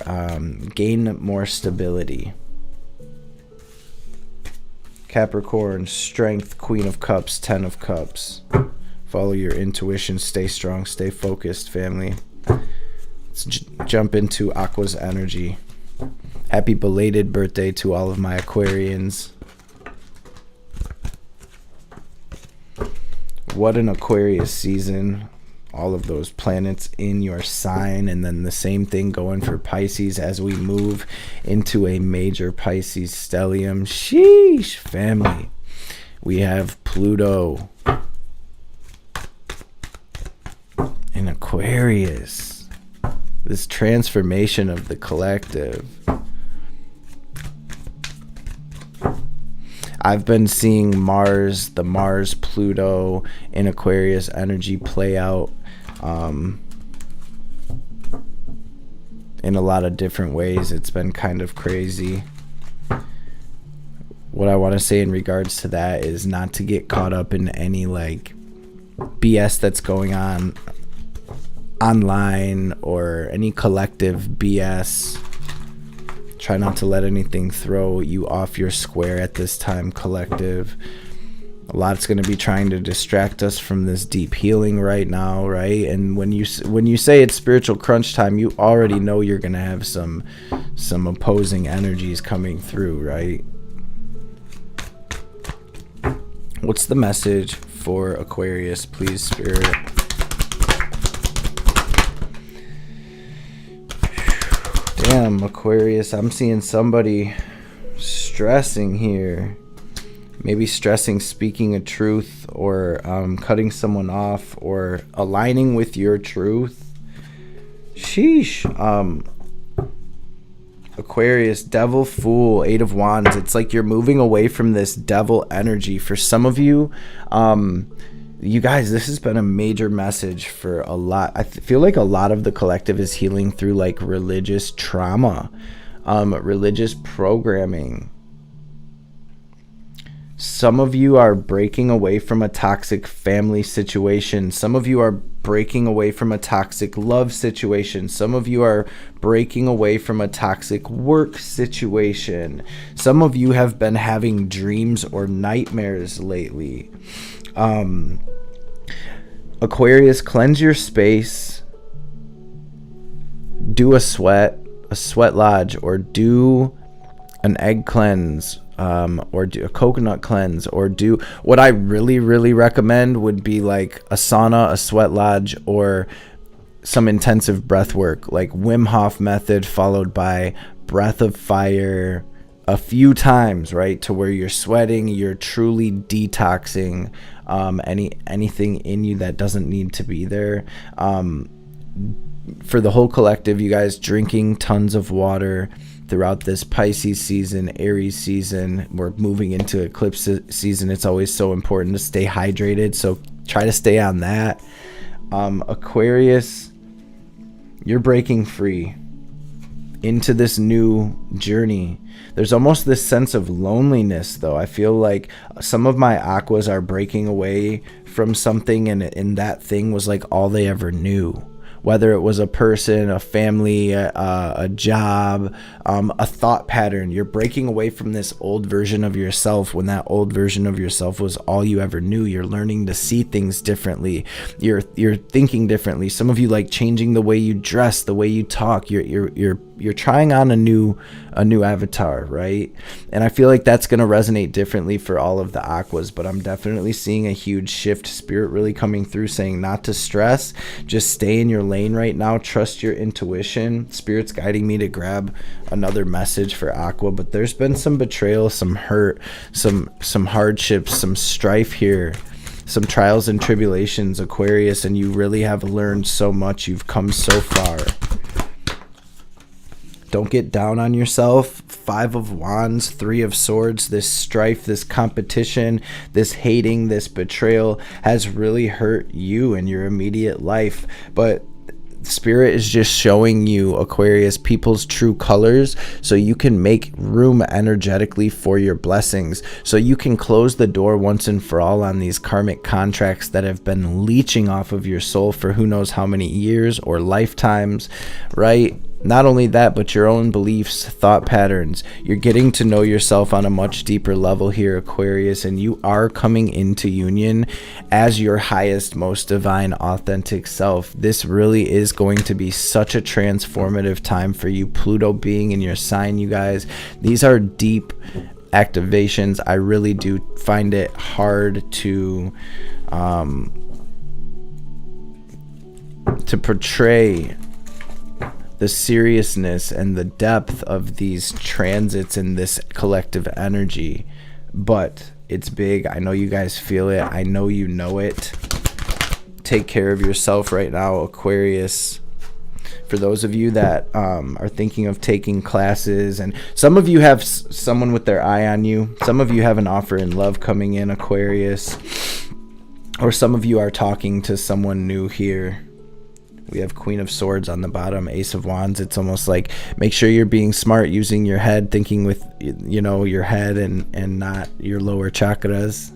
gain more stability. Capricorn, Strength, Queen of Cups, 10 of Cups. Follow your intuition. Stay strong. Stay focused, family. Let's jump into Aqua's energy. Happy belated birthday to all of my Aquarians. What an Aquarius season. All of those planets in your sign, and then the same thing going for Pisces as we move into a major Pisces stellium. Sheesh, family. We have Pluto in Aquarius. This transformation of the collective. I've been seeing Mars, the Mars-Pluto in Aquarius energy play out in a lot of different ways. It's been kind of crazy. What I want to say in regards to that is not to get caught up in any like BS that's going on online or any collective BS. Try not to let anything throw you off your square at this time, collective. A lot's going to be trying to distract us from this deep healing right now, right? And when you say it's spiritual crunch time, you already know you're going to have some opposing energies coming through, right? What's the message for Aquarius, please, Spirit? Damn, Aquarius, I'm seeing somebody stressing here. Maybe stressing speaking a truth or cutting someone off or aligning with your truth. Sheesh. Aquarius, devil, fool, 8 of wands. It's like you're moving away from this devil energy. For some of you, you guys, this has been a major message for a lot. I feel like a lot of the collective is healing through like religious trauma, religious programming. Some of you are breaking away from a toxic family situation. Some of you are breaking away from a toxic love situation. Some of you are breaking away from a toxic work situation. Some of you have been having dreams or nightmares lately. Aquarius, cleanse your space. Do a sweat lodge, or do an egg cleanse, or do a coconut cleanse, or do what I really recommend would be like a sauna, a sweat lodge, or some intensive breath work, like Wim Hof method followed by breath of fire a few times, right? To where you're sweating, you're truly detoxing anything in you that doesn't need to be there. For the whole collective, you guys, drinking tons of water throughout this Pisces season, Aries season. We're moving into eclipse season. It's always so important to stay hydrated, so try to stay on that. Aquarius, you're breaking free into this new journey. There's almost this sense of loneliness, though. I feel like some of my aquas are breaking away from something, and that thing was like all they ever knew. Whether it was a person, a family, a job, a thought pattern. You're breaking away from this old version of yourself when that old version of yourself was all you ever knew. You're learning to see things differently. You're thinking differently. Some of you like changing the way you dress, the way you talk. You're trying on a new avatar, right? And I feel like that's going to resonate differently for all of the aquas, but I'm definitely seeing a huge shift. Spirit really coming through saying not to stress, just stay in your lane right now, trust your intuition. Spirit's guiding me to grab another message for aqua, but there's been some betrayal, some hurt, some hardships, some strife here, some trials and tribulations, Aquarius, and you really have learned so much. You've come so far. Don't get down on yourself. 5 of wands, 3 of swords. This strife, this competition, this hating, this betrayal has really hurt you in your immediate life. But Spirit is just showing you, Aquarius, people's true colors, so you can make room energetically for your blessings, so you can close the door once and for all on these karmic contracts that have been leeching off of your soul for who knows how many years or lifetimes, right? Not only that, but your own beliefs, thought patterns. You're getting to know yourself on a much deeper level here, Aquarius, and you are coming into union as your highest, most divine, authentic self. This really is going to be such a transformative time for you. Pluto being in your sign, you guys. These are deep activations. I really do find it hard to portray the seriousness and the depth of these transits and this collective energy, but it's big. I know you guys feel it. I know you know it. Take care of yourself right now, Aquarius. For those of you that are thinking of taking classes, and some of you have someone with their eye on you, some of you have an offer in love coming in, Aquarius, or some of you are talking to someone new here. We have Queen of Swords on the bottom, Ace of Wands. It's almost like make sure you're being smart, using your head, thinking with, you know, your head and not your lower chakras.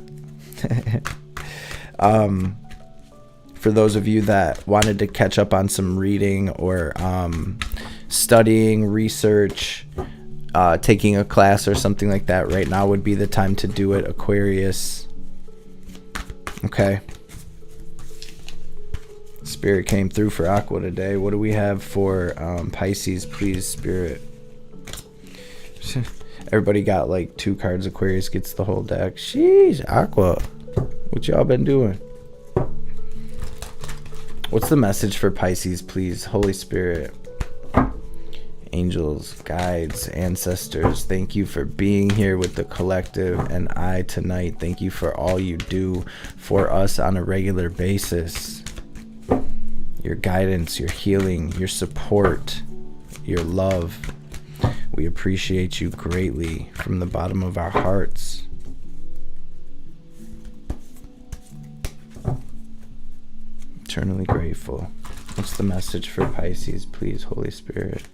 For those of you that wanted to catch up on some reading or studying, research, taking a class or something like that, right now would be the time to do it, Aquarius. Okay. Spirit came through for Aqua today. What do we have for Pisces, please, Spirit? Everybody got like 2 cards. Aquarius gets the whole deck. Sheesh, Aqua. What y'all been doing? What's the message for Pisces, please? Holy Spirit. Angels, guides, ancestors, thank you for being here with the collective and I tonight. Thank you for all you do for us on a regular basis. Your guidance, your healing, your support, your love. We appreciate you greatly from the bottom of our hearts. Eternally grateful. What's the message for Pisces, please, Holy Spirit?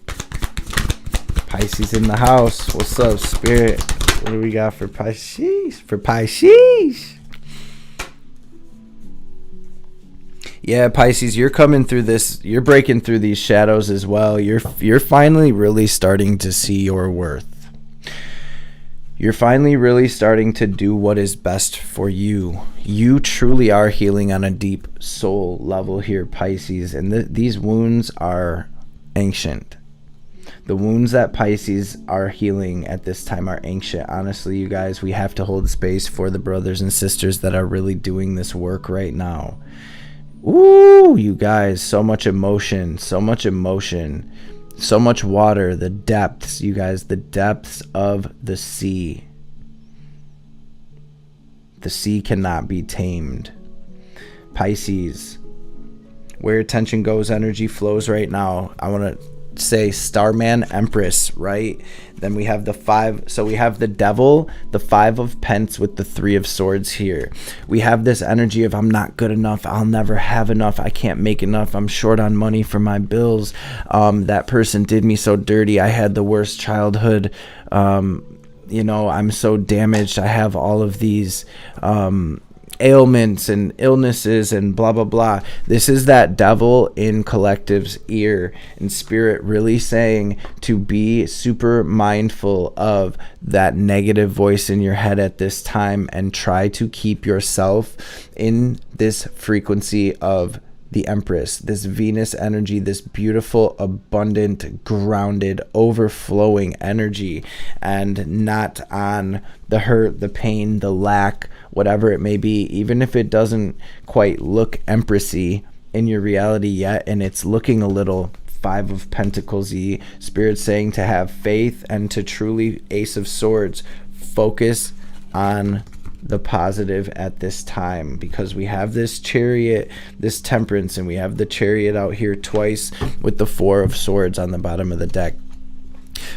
Pisces in the house. What's up, Spirit? What do we got for Pisces? For Pisces. Yeah, Pisces, you're coming through this. You're breaking through these shadows as well. You're finally really starting to see your worth. You're finally really starting to do what is best for you. You truly are healing on a deep soul level here, Pisces. And these wounds are ancient. The wounds that Pisces are healing at this time are ancient. Honestly, you guys, we have to hold space for the brothers and sisters that are really doing this work right now. Ooh, you guys, so much emotion, so much emotion. So much water, the depths, you guys, the depths of the sea. The sea cannot be tamed. Pisces, where attention goes, energy flows right now. I want to say Starman, Empress, right? Then we have the 5. So we have the Devil, the 5 of Pence with the 3 of Swords here. We have this energy of I'm not good enough. I'll never have enough. I can't make enough. I'm short on money for my bills. That person did me so dirty. I had the worst childhood. I'm so damaged. I have all of these ailments and illnesses and blah blah blah. This is that devil in collective's ear and spirit really saying to be super mindful of that negative voice in your head at this time and try to keep yourself in this frequency of the Empress, this Venus energy, this beautiful, abundant, grounded, overflowing energy, and not on the hurt, the pain, the lack, whatever it may be, even if it doesn't quite look Empressy in your reality yet, and it's looking a little 5 of Pentacles-y. Spirit saying to have faith and to truly, Ace of Swords, focus on the positive at this time, because we have this Chariot, this Temperance, and we have the Chariot out here twice with the 4 of Swords on the bottom of the deck.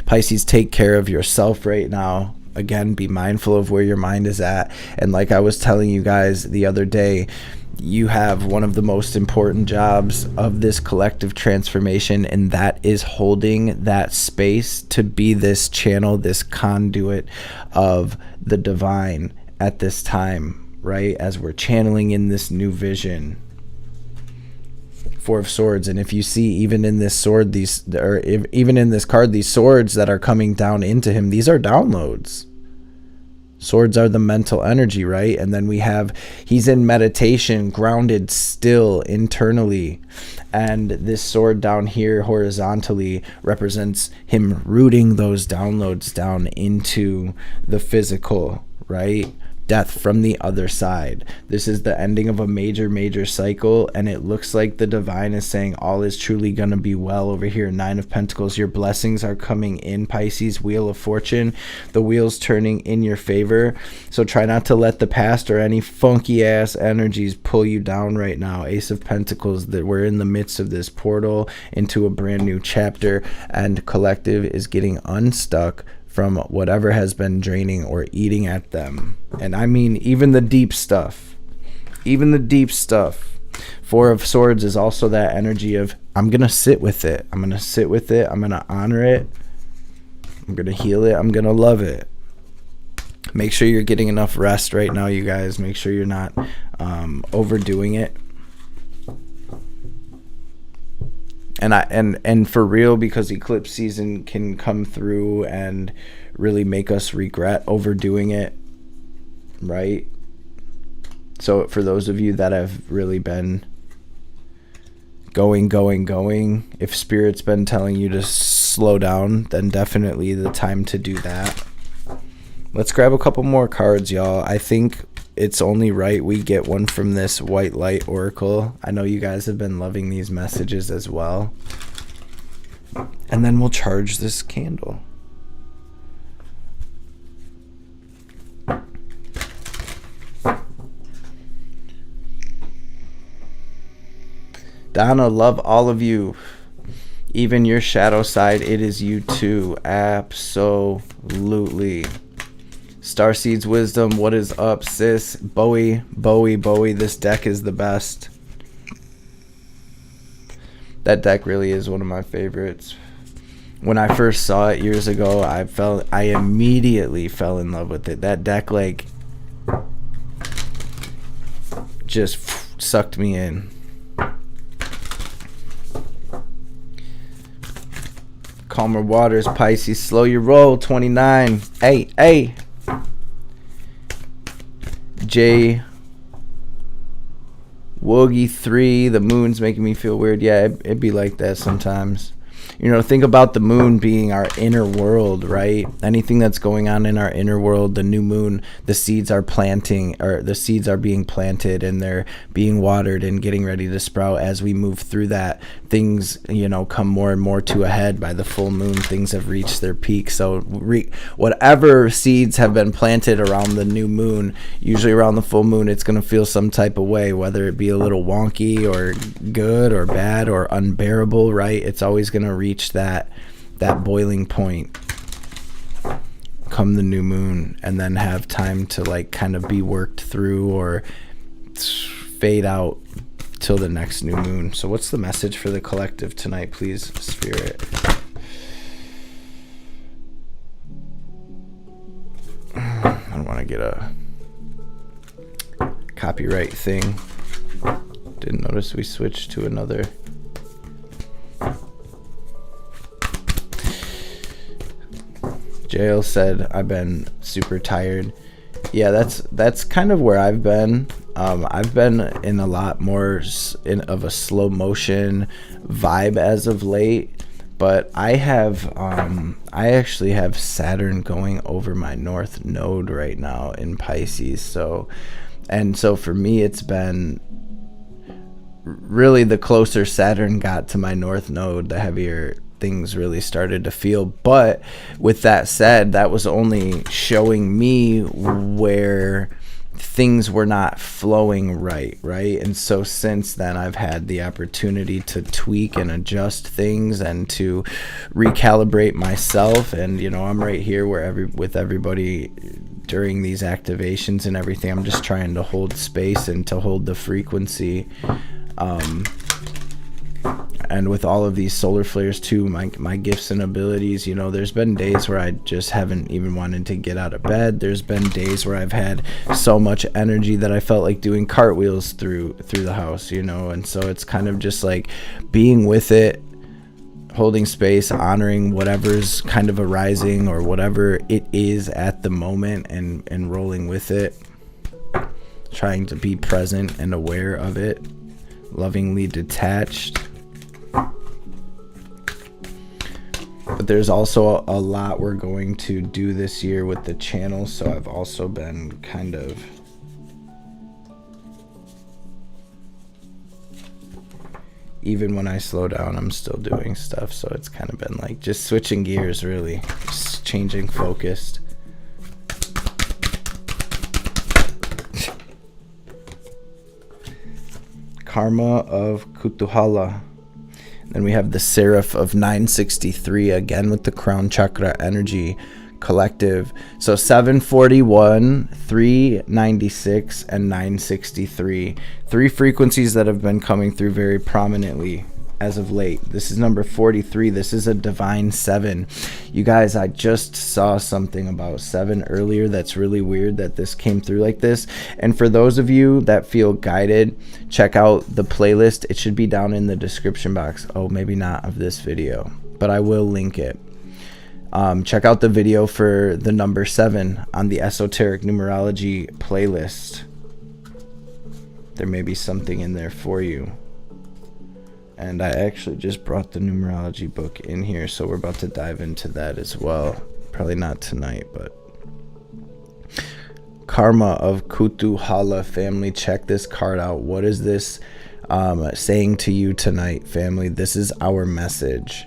Pisces, take care of yourself right now. Again, be mindful of where your mind is at. And like I was telling you guys the other day, you have one of the most important jobs of this collective transformation, and that is holding that space to be this channel, this conduit of the divine at this time, right? As we're channeling in this new vision. 4 of Swords. And if you see, even in this sword, even in this card, these swords that are coming down into him, these are downloads. Swords are the mental energy, right? And then we have, he's in meditation, grounded still internally. And this sword down here horizontally represents him rooting those downloads down into the physical, right? Death from the other side. This is the ending of a major cycle, and it looks like the divine is saying all is truly going to be well over here. 9 of Pentacles, your blessings are coming in, Pisces. Wheel of Fortune, the wheel's turning in your favor. So try not to let the past or any funky ass energies pull you down right now. Ace of Pentacles, that we're in the midst of this portal into a brand new chapter, and collective is getting unstuck from whatever has been draining or eating at them. And I mean, even the deep stuff. Even the deep stuff. 4 of Swords is also that energy of, I'm going to sit with it. I'm going to sit with it. I'm going to honor it. I'm going to heal it. I'm going to love it. Make sure you're getting enough rest right now, you guys. Make sure you're not overdoing it. And for real, because eclipse season can come through and really make us regret overdoing it, right? So for those of you that have really been going, if Spirit's been telling you to slow down, then definitely the time to do that. Let's grab a couple more cards, y'all. I think it's only right we get one from this White Light Oracle. I know you guys have been loving these messages as well. And then we'll charge this candle. Donna, love all of you. Even your shadow side, it is you too. Absolutely. Starseeds Wisdom, what is up, sis? Bowie, this deck is the best. That deck really is one of my favorites. When I first saw it years ago, I immediately fell in love with it. That deck, like, just sucked me in. Calmer Waters, Pisces, slow your roll, 29. Hey. J Woogie 3, the moon's making me feel weird. Yeah, it'd be like that sometimes. You know, think about the moon being our inner world, right? Anything that's going on in our inner world, the new moon, the seeds are planting, or the seeds are being planted, and they're being watered and getting ready to sprout. As we move through that, things, you know, come more and more to a head. By the full moon, things have reached their peak. So whatever seeds have been planted around the new moon, usually around the full moon, it's going to feel some type of way, whether it be a little wonky or good or bad or unbearable, right? It's always going to reach that boiling point come the new moon, and then have time to, like, kind of be worked through or fade out till the next new moon. So what's the message for the collective tonight, please, Spirit? I don't want to get a copyright thing. Didn't notice we switched to another. Jail said, I've been super tired. Yeah, that's kind of where I've been. I've been in a lot more of a slow motion vibe as of late, but I actually have Saturn going over my north node right now in Pisces. So for me, it's been really, the closer Saturn got to my north node, the heavier things really started to feel. But with that said, that was only showing me where things were not flowing right. And so since then, I've had the opportunity to tweak and adjust things and to recalibrate myself. And, you know, I'm right here with everybody during these activations and everything. I'm just trying to hold space and to hold the frequency. And with all of these solar flares too, my gifts and abilities, you know, there's been days where I just haven't even wanted to get out of bed. There's been days where I've had so much energy that I felt like doing cartwheels through the house, you know. And so it's kind of just like being with it, holding space, honoring whatever's kind of arising or whatever it is at the moment, and rolling with it, trying to be present and aware of it, lovingly detached. But there's also a lot we're going to do this year with the channel, so I've also been kind of even when I slow down, I'm still doing stuff. So it's kind of been like just switching gears, really, just changing focus. Karma of Kutuhala. Then we have the Seraph of 963, again with the crown chakra energy collective. So 741, 396, and 963. Three frequencies that have been coming through very prominently as of late. This is number 43. This is a divine 7. You guys, I just saw something about 7 earlier that's really weird that this came through like this. And for those of you that feel guided, check out the playlist. It should be down in the description box. Oh, maybe not of this video, but I will link it. Check out the video for the number 7 on the esoteric numerology playlist. There may be something in there for you. And I actually just brought the numerology book in here, so we're about to dive into that as well. Probably not tonight, but Karma of Kutuhala, family. Check this card out. What is this saying to you tonight, family? This is our message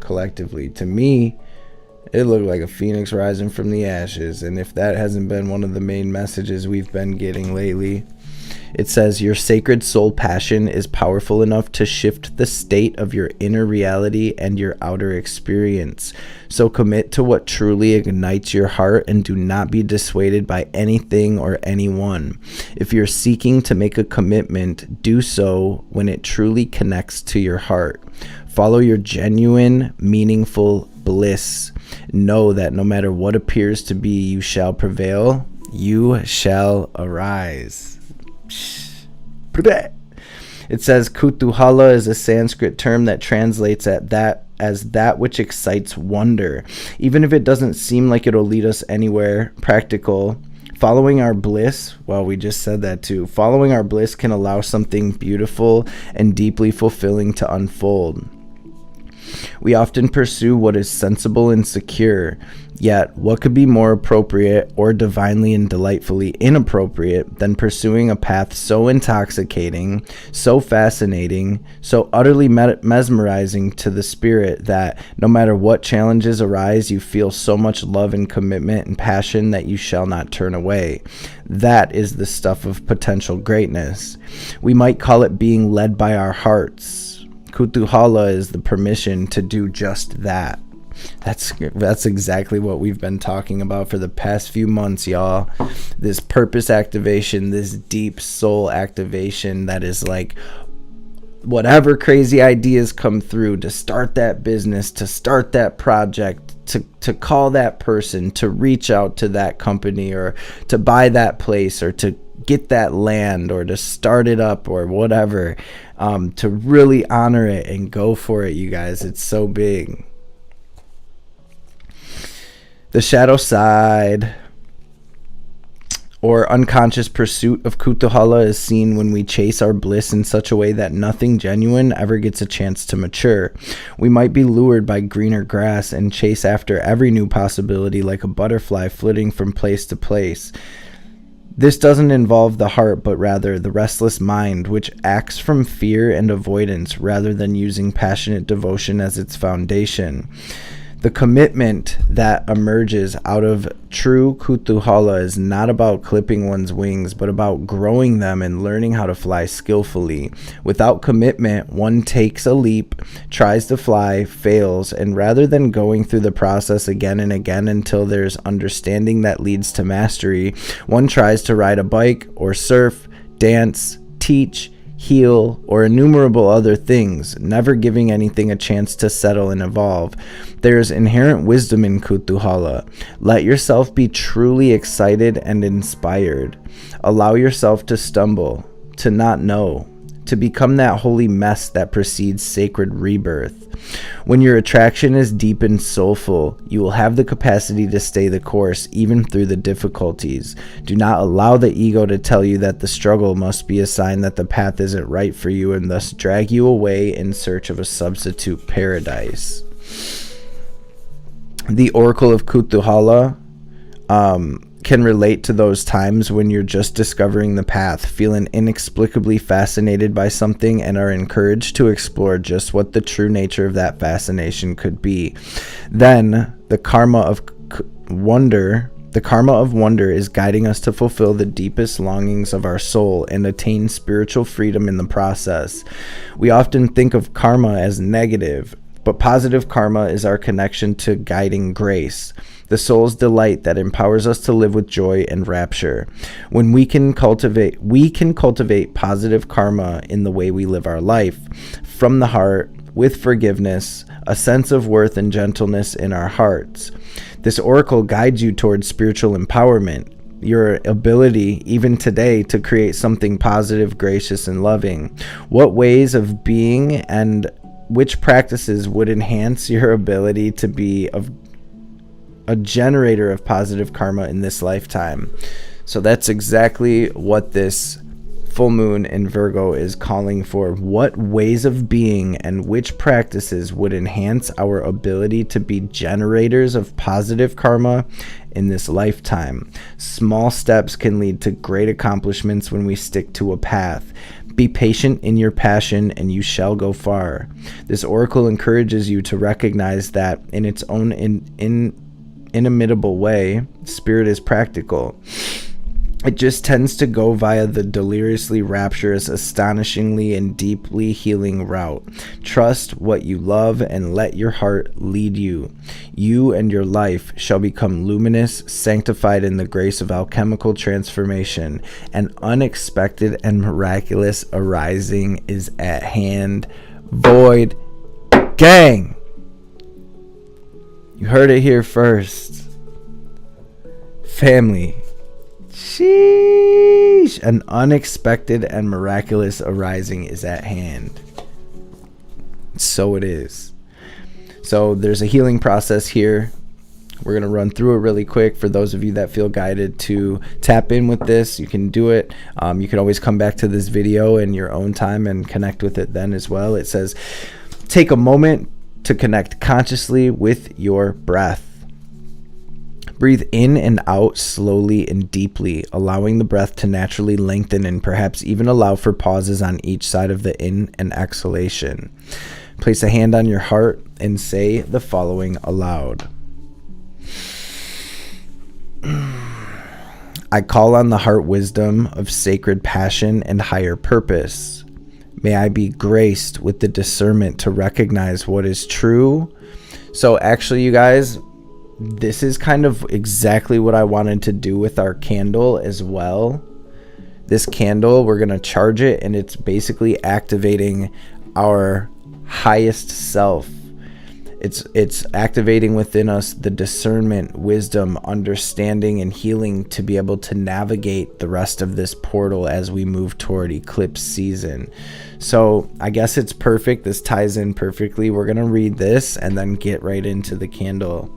collectively. To me, it looked like a phoenix rising from the ashes, and if that hasn't been one of the main messages we've been getting lately, It says your sacred soul passion is powerful enough to shift the state of your inner reality and your outer experience. So commit to what truly ignites your heart and do not be dissuaded by anything or anyone. If you're seeking to make a commitment, do so when it truly connects to your heart. Follow your genuine, meaningful bliss. Know that no matter what appears to be, you shall prevail. You shall arise. It says Kutuhala is a Sanskrit term that translates as that which excites wonder. Even if it doesn't seem like it'll lead us anywhere practical, following our bliss, well, we just said that too. Following our bliss can allow something beautiful and deeply fulfilling to unfold. We often pursue what is sensible and secure, yet what could be more appropriate or divinely and delightfully inappropriate than pursuing a path so intoxicating, so fascinating, so utterly mesmerizing to the spirit that no matter what challenges arise, you feel so much love and commitment and passion that you shall not turn away. That is the stuff of potential greatness. We might call it being led by our hearts. Kutuhala is the permission to do just that. That's exactly what we've been talking about for the past few months, y'all. This purpose activation, this deep soul activation that is like whatever crazy ideas come through to start that business, to start that project, to call that person, to reach out to that company or to buy that place or to get that land or to start it up or whatever, to really honor it and go for it, you guys. It's so big. The shadow side or unconscious pursuit of Kutuhala is seen when we chase our bliss in such a way that nothing genuine ever gets a chance to mature. We might be lured by greener grass and chase after every new possibility like a butterfly flitting from place to place. This doesn't involve the heart, but rather the restless mind, which acts from fear and avoidance rather than using passionate devotion as its foundation. The commitment that emerges out of true Kutuhala is not about clipping one's wings, but about growing them and learning how to fly skillfully. Without commitment, one takes a leap, tries to fly, fails, and rather than going through the process again and again until there's understanding that leads to mastery, one tries to ride a bike or surf, dance, teach, heal, or innumerable other things, never giving anything a chance to settle and evolve. There is inherent wisdom in Kutuhala. Let yourself be truly excited and inspired. Allow yourself to stumble, to not know, to become that holy mess that precedes sacred rebirth. When your attraction is deep and soulful, you will have the capacity to stay the course even through the difficulties. Do not allow the ego to tell you that the struggle must be a sign that the path isn't right for you and thus drag you away in search of a substitute paradise. The Oracle of Kutuhala can relate to those times when you're just discovering the path, feeling inexplicably fascinated by something, and are encouraged to explore just what the true nature of that fascination could be. Then the karma of wonder is guiding us to fulfill the deepest longings of our soul and attain spiritual freedom in the process. We often think of karma as negative, but positive karma is our connection to guiding grace, the soul's delight that empowers us to live with joy and rapture. When we can cultivate positive karma in the way we live our life, from the heart, with forgiveness, a sense of worth and gentleness in our hearts. This oracle guides you towards spiritual empowerment, your ability, even today, to create something positive, gracious, and loving. What ways of being and which practices would enhance your ability to be a generator of positive karma in this lifetime? So that's exactly what this full moon in Virgo is calling for. What ways of being and which practices would enhance our ability to be generators of positive karma in this lifetime? Small steps can lead to great accomplishments when we stick to a path. Be patient in your passion and you shall go far. This oracle encourages you to recognize that in its own inimitable way, spirit is practical. It just tends to go via the deliriously rapturous, astonishingly and deeply healing route. Trust what you love and let your heart lead you. You and your life shall become luminous, sanctified in the grace of alchemical transformation. An unexpected and miraculous arising is at hand. Void Gang! You heard it here first. Family. Sheesh. An unexpected and miraculous arising is at hand. So it is. So there's a healing process here. We're going to run through it really quick. For those of you that feel guided to tap in with this, you can do it. You can always come back to this video in your own time and connect with it then as well. It says, take a moment to connect consciously with your breath. Breathe in and out slowly and deeply, allowing the breath to naturally lengthen and perhaps even allow for pauses on each side of the in and exhalation. Place a hand on your heart and say the following aloud. I call on the heart wisdom of sacred passion and higher purpose. May I be graced with the discernment to recognize what is true. So actually, you guys, this is kind of exactly what I wanted to do with our candle as well. This candle, we're going to charge it, and it's basically activating our highest self. It's activating within us the discernment, wisdom, understanding, and healing to be able to navigate the rest of this portal as we move toward eclipse season. So I guess it's perfect. This ties in perfectly. We're going to read this and then get right into the candle.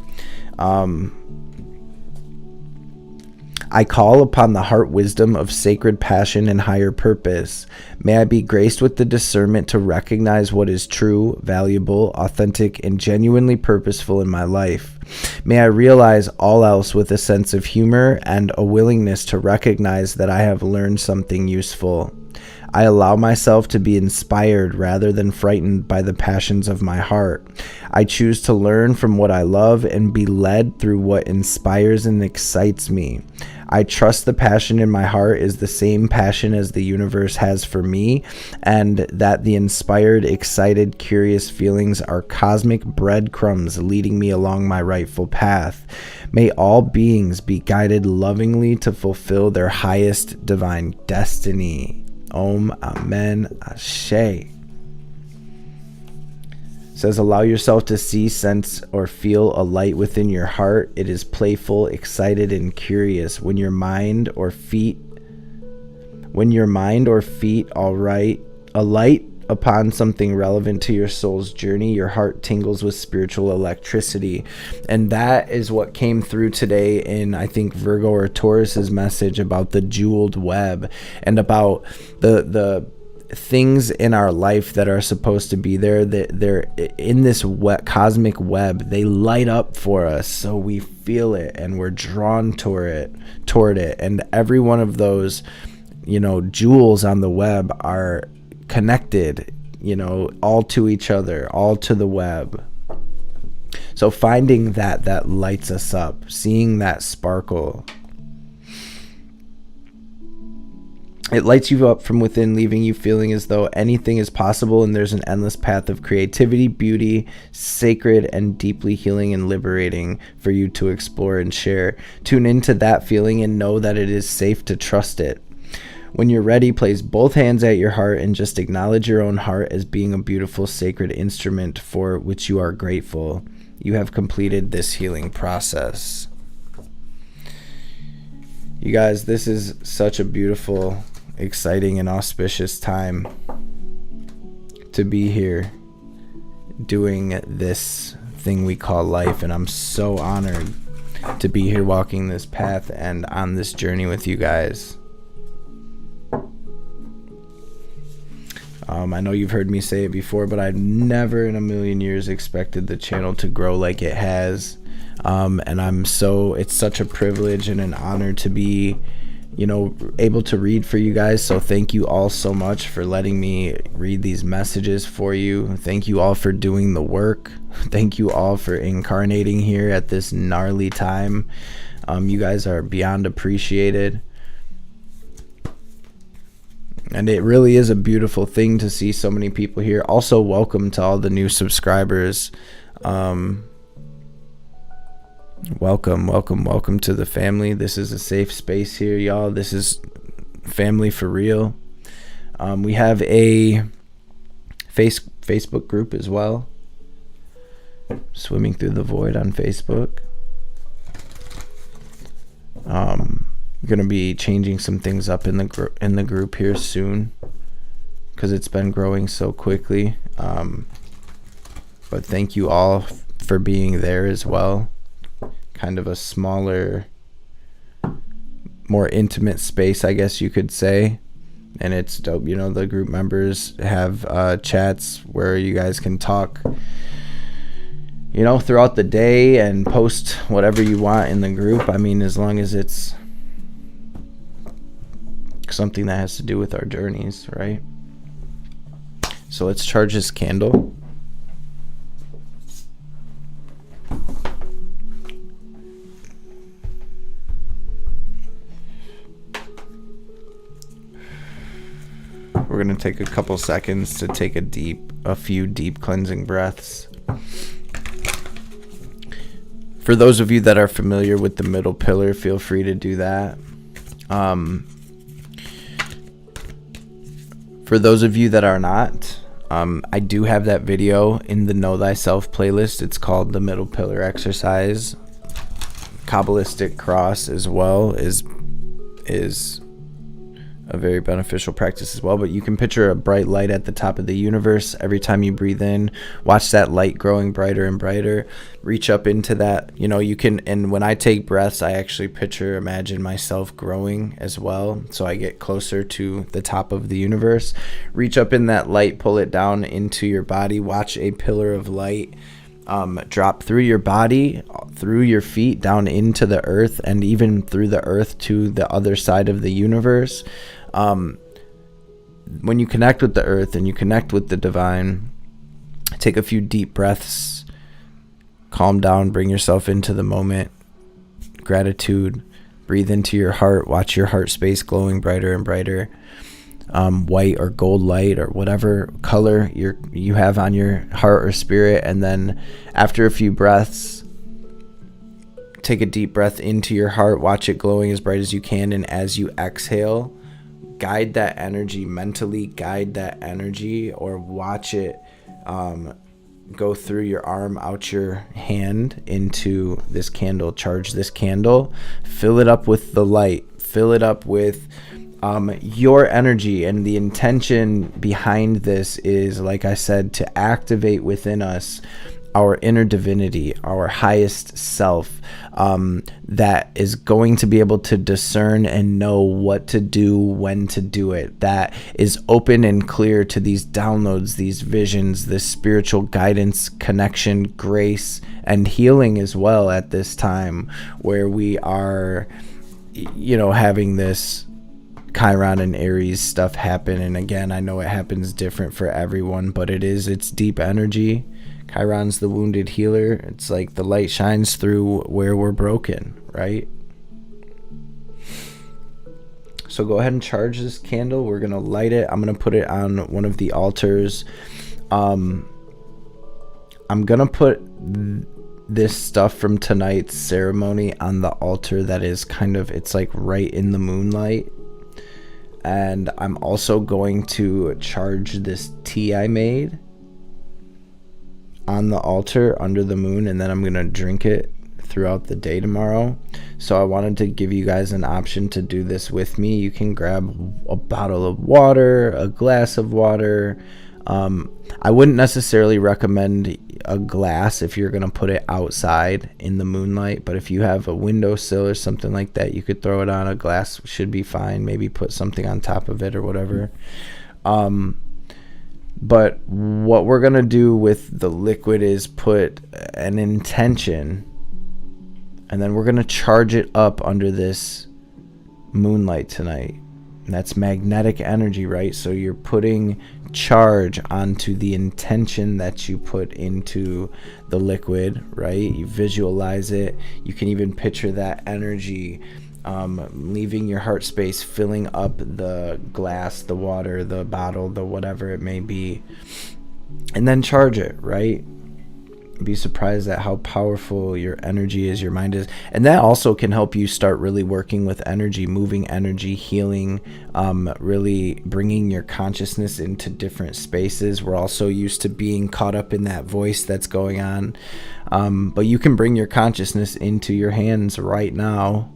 I call upon the heart wisdom of sacred passion and higher purpose. May I be graced with the discernment to recognize what is true, valuable, authentic, and genuinely purposeful in my life. May I realize all else with a sense of humor and a willingness to recognize that I have learned something useful. I allow myself to be inspired rather than frightened by the passions of my heart. I choose to learn from what I love and be led through what inspires and excites me. I trust the passion in my heart is the same passion as the universe has for me, and that the inspired, excited, curious feelings are cosmic breadcrumbs leading me along my rightful path. May all beings be guided lovingly to fulfill their highest divine destiny. Om, Amen, Ashe. Says, allow yourself to see, sense, or feel a light within your heart. It is playful, excited, and curious. When your mind or feet alight upon something relevant to your soul's journey, your heart tingles with spiritual electricity. And that is what came through today in, I think, Virgo or Taurus's message about the jeweled web and about the things in our life that are supposed to be there, that they're in this cosmic web. They light up for us, so we feel it and we're drawn toward it. And every one of those, jewels on the web are connected, all to each other, all to the web. So finding that lights us up, seeing that sparkle, it lights you up from within, leaving you feeling as though anything is possible, and there's an endless path of creativity, beauty, sacred, and deeply healing and liberating for you to explore and share. Tune into that feeling and know that it is safe to trust it. When you're ready, place both hands at your heart and just acknowledge your own heart as being a beautiful, sacred instrument for which you are grateful. You have completed this healing process. You guys, this is such a beautiful, exciting, and auspicious time to be here doing this thing we call life, and I'm so honored to be here walking this path and on this journey with you guys. I know you've heard me say it before, but I've never in a million years expected the channel to grow like it has. And it's such a privilege and an honor to be, able to read for you guys. So thank you all so much for letting me read these messages for you. Thank you all for doing the work. Thank you all for incarnating here at this gnarly time. You guys are beyond appreciated. And it really is a beautiful thing to see so many people here. Also, welcome to all the new subscribers. Welcome to the family. This is a safe space here, y'all. This is family for real. We have a Facebook group as well. Swimming Through the Void on Facebook. Going to be changing some things up in the group here soon, because it's been growing so quickly. But thank you all for being there as well. Kind of a smaller, more intimate space, I guess you could say. And it's dope. You know, the group members have chats where you guys can talk, you know, throughout the day and post whatever you want in the group. I mean, as long as it's something that has to do with our journeys, right? So let's charge this candle. We're going to take a couple seconds to take a few deep cleansing breaths. For those of you that are familiar with the middle pillar, feel free to do that. For those of you that are not, I do have that video in the Know Thyself playlist. It's called the Middle Pillar Exercise. Kabbalistic cross as well is a very beneficial practice as well. But you can picture a bright light at the top of the universe. Every time you breathe in, watch that light growing brighter and brighter. Reach up into that. You know, you can, and when I take breaths, I actually imagine myself growing as well. So I get closer to the top of the universe. Reach up in that light, pull it down into your body. Watch a pillar of light drop through your body, through your feet, down into the earth, and even through the earth to the other side of the universe. When you connect with the earth and you connect with the divine, take a few deep breaths, calm down, bring yourself into the moment, gratitude, breathe into your heart, watch your heart space glowing brighter and brighter. White or gold light or whatever color you have on your heart or spirit. And then after a few breaths, take a deep breath into your heart, watch it glowing as bright as you can, and as you exhale, guide that energy mentally, or watch it go through your arm, out your hand into this candle. Charge this candle, fill it up with the light, fill it up with your energy. And the intention behind this is, like I said, to activate within us our inner divinity, our highest self, that is going to be able to discern and know what to do, when to do it, that is open and clear to these downloads, these visions, this spiritual guidance, connection, grace, and healing as well at this time where we are, you know, having this Chiron and Aries stuff happen. And again, I know it happens different for everyone, but it's deep energy. Chiron's the wounded healer. It's like the light shines through where we're broken, right? So go ahead and charge this candle. We're going to light it. I'm going to put it on one of the altars. I'm going to put this stuff from tonight's ceremony on the altar that is it's like right in the moonlight. And I'm also going to charge this tea I made on the altar under the moon, and then I'm going to drink it throughout the day tomorrow. So I wanted to give you guys an option to do this with me. You can grab a bottle of water, a glass of water. I wouldn't necessarily recommend a glass if you're going to put it outside in the moonlight, but if you have a windowsill or something like that, you could throw it on. A glass should be fine. Maybe put something on top of it or whatever. But what we're going to do with the liquid is put an intention, and then we're going to charge it up under this moonlight tonight. And that's magnetic energy, right? So you're putting charge onto the intention that you put into the liquid, right? You visualize it. You can even picture that energy leaving your heart space, filling up the glass, the water, the bottle, the whatever it may be, and then charge it, right? Be surprised at how powerful your energy is, your mind is. And that also can help you start really working with energy, moving energy, healing, really bringing your consciousness into different spaces. We're also used to being caught up in that voice that's going on. But you can bring your consciousness into your hands right now.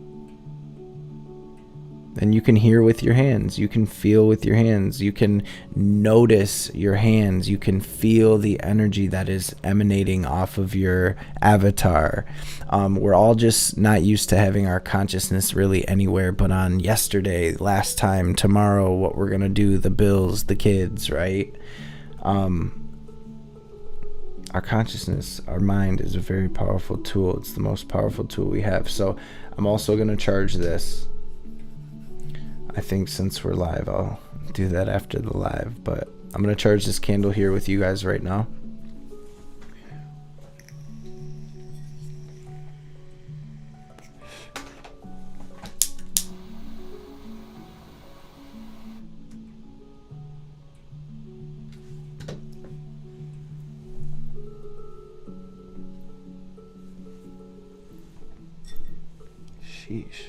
And you can hear with your hands. You can feel with your hands. You can notice your hands. You can feel the energy that is emanating off of your avatar. We're all just not used to having our consciousness really anywhere but on yesterday, last time, tomorrow, what we're going to do, the bills, the kids, right? Our consciousness, our mind is a very powerful tool. It's the most powerful tool we have. So I'm also going to charge this. I think since we're live, I'll do that after the live, but I'm going to charge this candle here with you guys right now. Sheesh.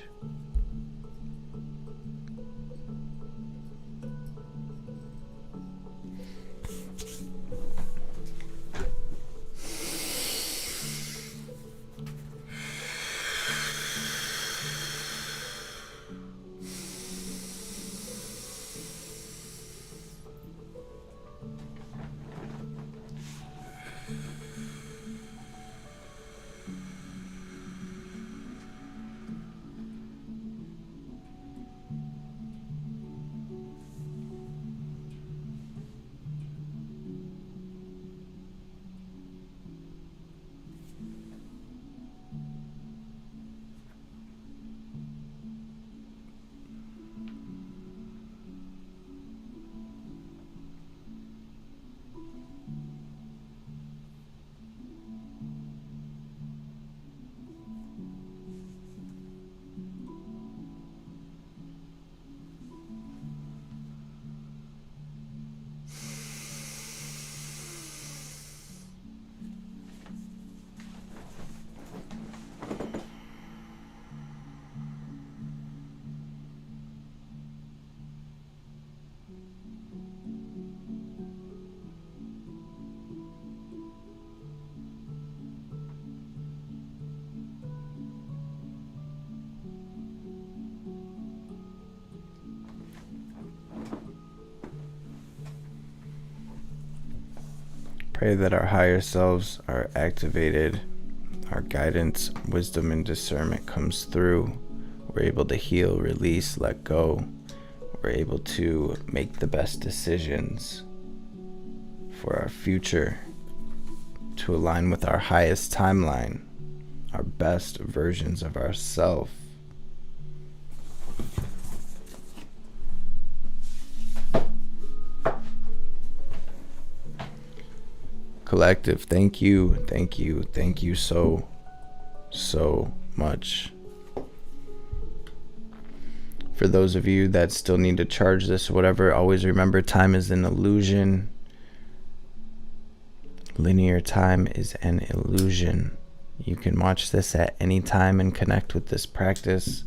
Pray that our higher selves are activated, our guidance, wisdom, and discernment comes through. We're able to heal, release, let go. We're able to make the best decisions for our future to align with our highest timeline, our best versions of ourselves. Collective, thank you so much. For those of you that still need to charge this or whatever, always remember time is an illusion. Linear time is an illusion. You can watch this at any time and connect with this practice.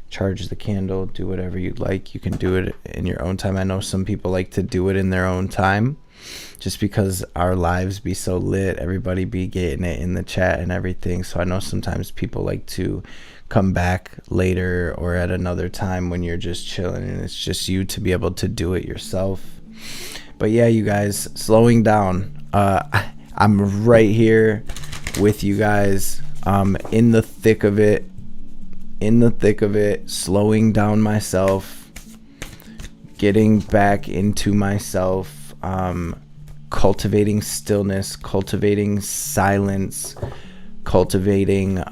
Charge the candle, do whatever you'd like. You can do it in your own time. I know some people like to do it in their own time just because our lives be so lit, everybody be getting it in the chat and everything. So I know sometimes people like to come back later or at another time when you're just chilling and it's just you to be able to do it yourself. But yeah, you guys, slowing down. I'm right here with you guys, in the thick of it, slowing down myself, getting back into myself, cultivating stillness, cultivating silence, cultivating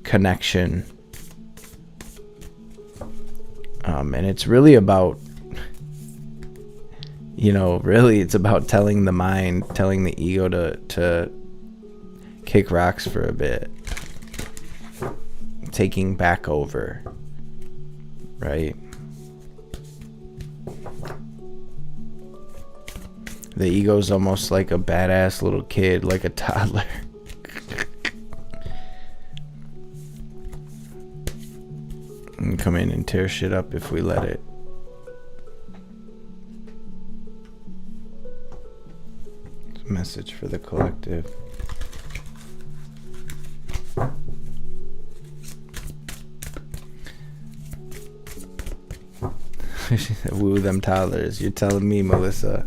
connection. And it's really about, really it's about telling the mind, telling the ego to kick rocks for a bit. taking back over, right? The ego's almost like a badass little kid, like a toddler. And come in and tear shit up if we let it. Message for the collective. Woo them toddlers. You're telling me, Melissa.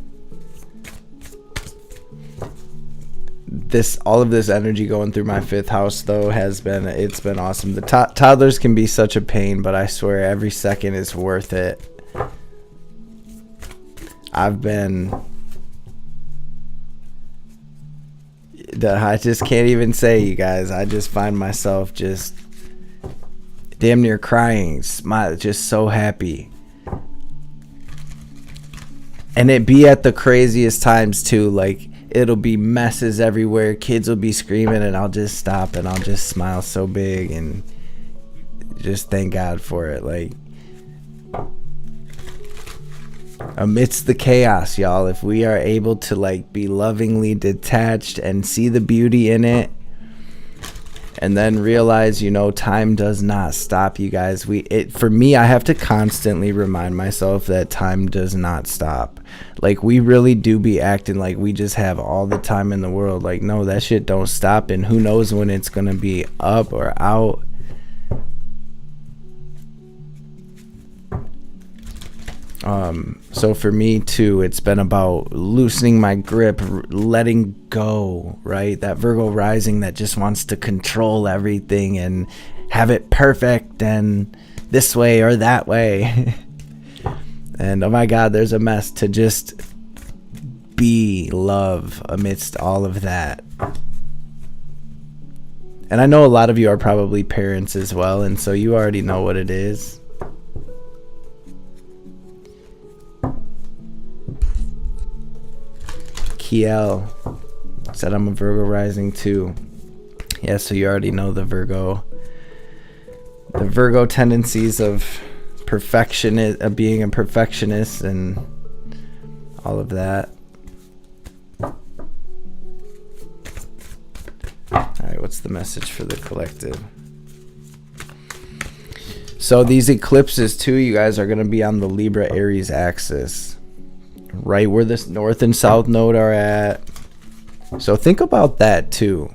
All of this energy going through my 5th house though it's been awesome. The toddlers can be such a pain, but I swear every second is worth it. I just can't even say, you guys. I just find myself just damn near crying, smile, just so happy. And it be at the craziest times too. Like, it'll be messes everywhere, kids will be screaming, and I'll just stop and I'll just smile so big and just thank God for it. Like, amidst the chaos, y'all, if we are able to like be lovingly detached and see the beauty in it, and then realize, you know, time does not stop, you guys. For me, I have to constantly remind myself that time does not stop. Like, we really do be acting like we just have all the time in the world. Like, no, that shit don't stop, and who knows when it's gonna be up or out. So for me too, it's been about loosening my grip, letting go, right? That Virgo rising that just wants to control everything and have it perfect and this way or that way. And oh my God, there's a mess to just be love amidst all of that. And I know a lot of you are probably parents as well, and so you already know what it is. Kiel said I'm a Virgo rising too. Yeah, so you already know the Virgo tendencies of being a perfectionist and all of that. Alright, what's the message for the collective? So these eclipses too, you guys, are going to be on the Libra Aries axis, right where this north and south node are at. So think about that too.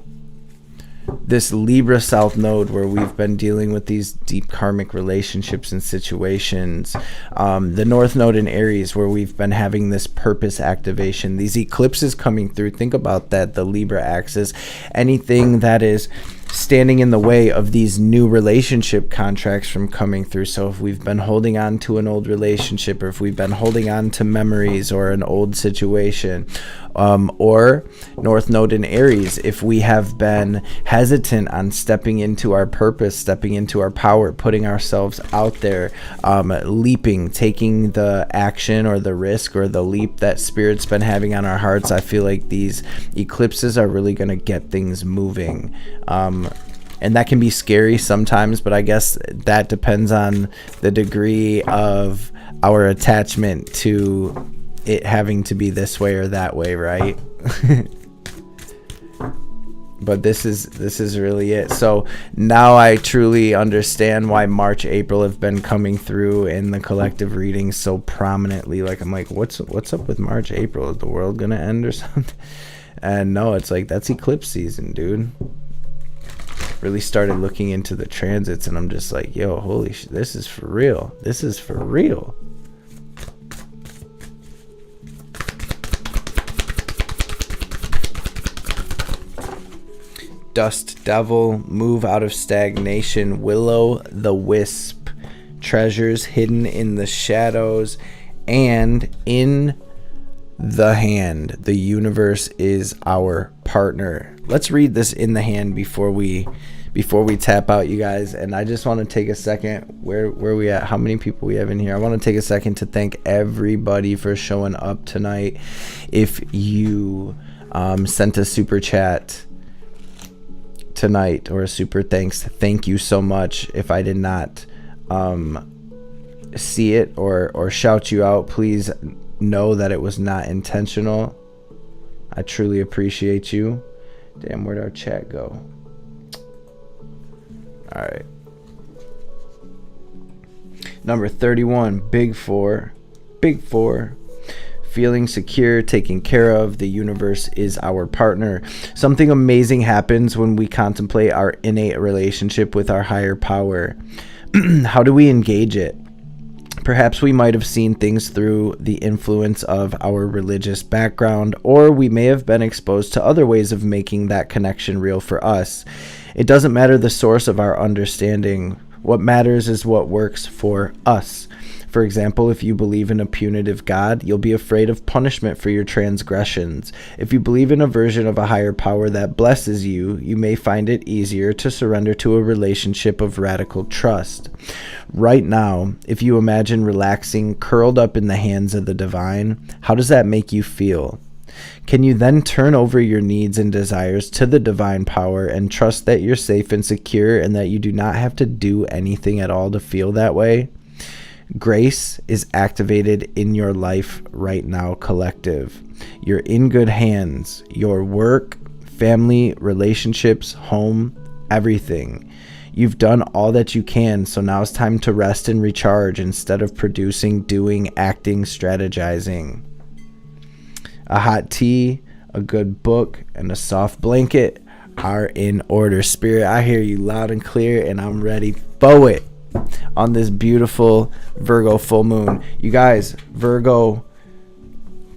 This Libra south node, where we've been dealing with these deep karmic relationships and situations. The north node in Aries, where we've been having this purpose activation. These eclipses coming through. Think about that. The Libra axis. Anything that is standing in the way of these new relationship contracts from coming through. So if we've been holding on to an old relationship, or if we've been holding on to memories or an old situation, or North Node in Aries, if we have been hesitant on stepping into our purpose, stepping into our power, putting ourselves out there, leaping, taking the action or the risk or the leap that Spirit's been having on our hearts, I feel like these eclipses are really going to get things moving. And that can be scary sometimes, but I guess that depends on the degree of our attachment to it having to be this way or that way, right? But this is really it. So now I truly understand why March, April have been coming through in the collective readings so prominently. Like, I'm like, what's up with March, April? Is the world gonna end or something? And no, it's like, that's eclipse season, dude. Really started looking into the transits, and I'm just like, yo, holy shit, this is for real. This is for real. Dust Devil, move out of stagnation. Willow the Wisp, treasures hidden in the shadows and in the hand. The universe is our partner. Let's read this in the hand before we tap out, you guys. And I just want to take a second. Where we at? How many people we have in here? I want to take a second to thank everybody for showing up tonight. If you sent a super chat tonight, or a super thanks, thank you so much. If I did not see it or shout you out, please know that it was not intentional. I truly appreciate you. Damn, where'd our chat go? All right. Number 31, Big Four. Big Four. Feeling secure, taken care of. The universe is our partner. Something amazing happens when we contemplate our innate relationship with our higher power. How do we engage it? Perhaps we might have seen things through the influence of our religious background, or we may have been exposed to other ways of making that connection real for us. It doesn't matter the source of our understanding. What matters is what works for us. For example, if you believe in a punitive God, you'll be afraid of punishment for your transgressions. If you believe in a version of a higher power that blesses you, you may find it easier to surrender to a relationship of radical trust. Right now, if you imagine relaxing, curled up in the hands of the divine, how does that make you feel? Can you then turn over your needs and desires to the divine power and trust that you're safe and secure and that you do not have to do anything at all to feel that way? Grace is activated in your life right now, collective. You're in good hands. Your work, family, relationships, home, everything. You've done all that you can, so now it's time to rest and recharge instead of producing, doing, acting, strategizing. A hot tea, a good book, and a soft blanket are in order. Spirit, I hear you loud and clear, and I'm ready for it. On this beautiful Virgo full moon. You guys, Virgo,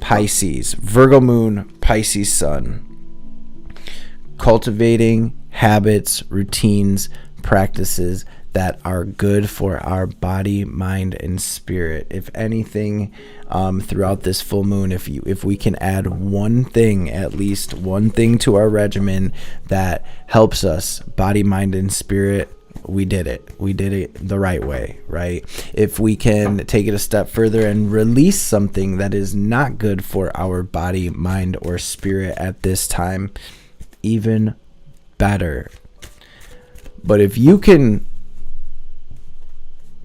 Pisces, Virgo moon, Pisces sun. Cultivating habits, routines, practices that are good for our body, mind, and spirit. If anything, throughout this full moon, if we can add one thing, at least one thing to our regimen that helps us, body, mind, and spirit, we did it. We did it the right way, right? If we can take it a step further and release something that is not good for our body, mind, or spirit at this time, even better. But if you can,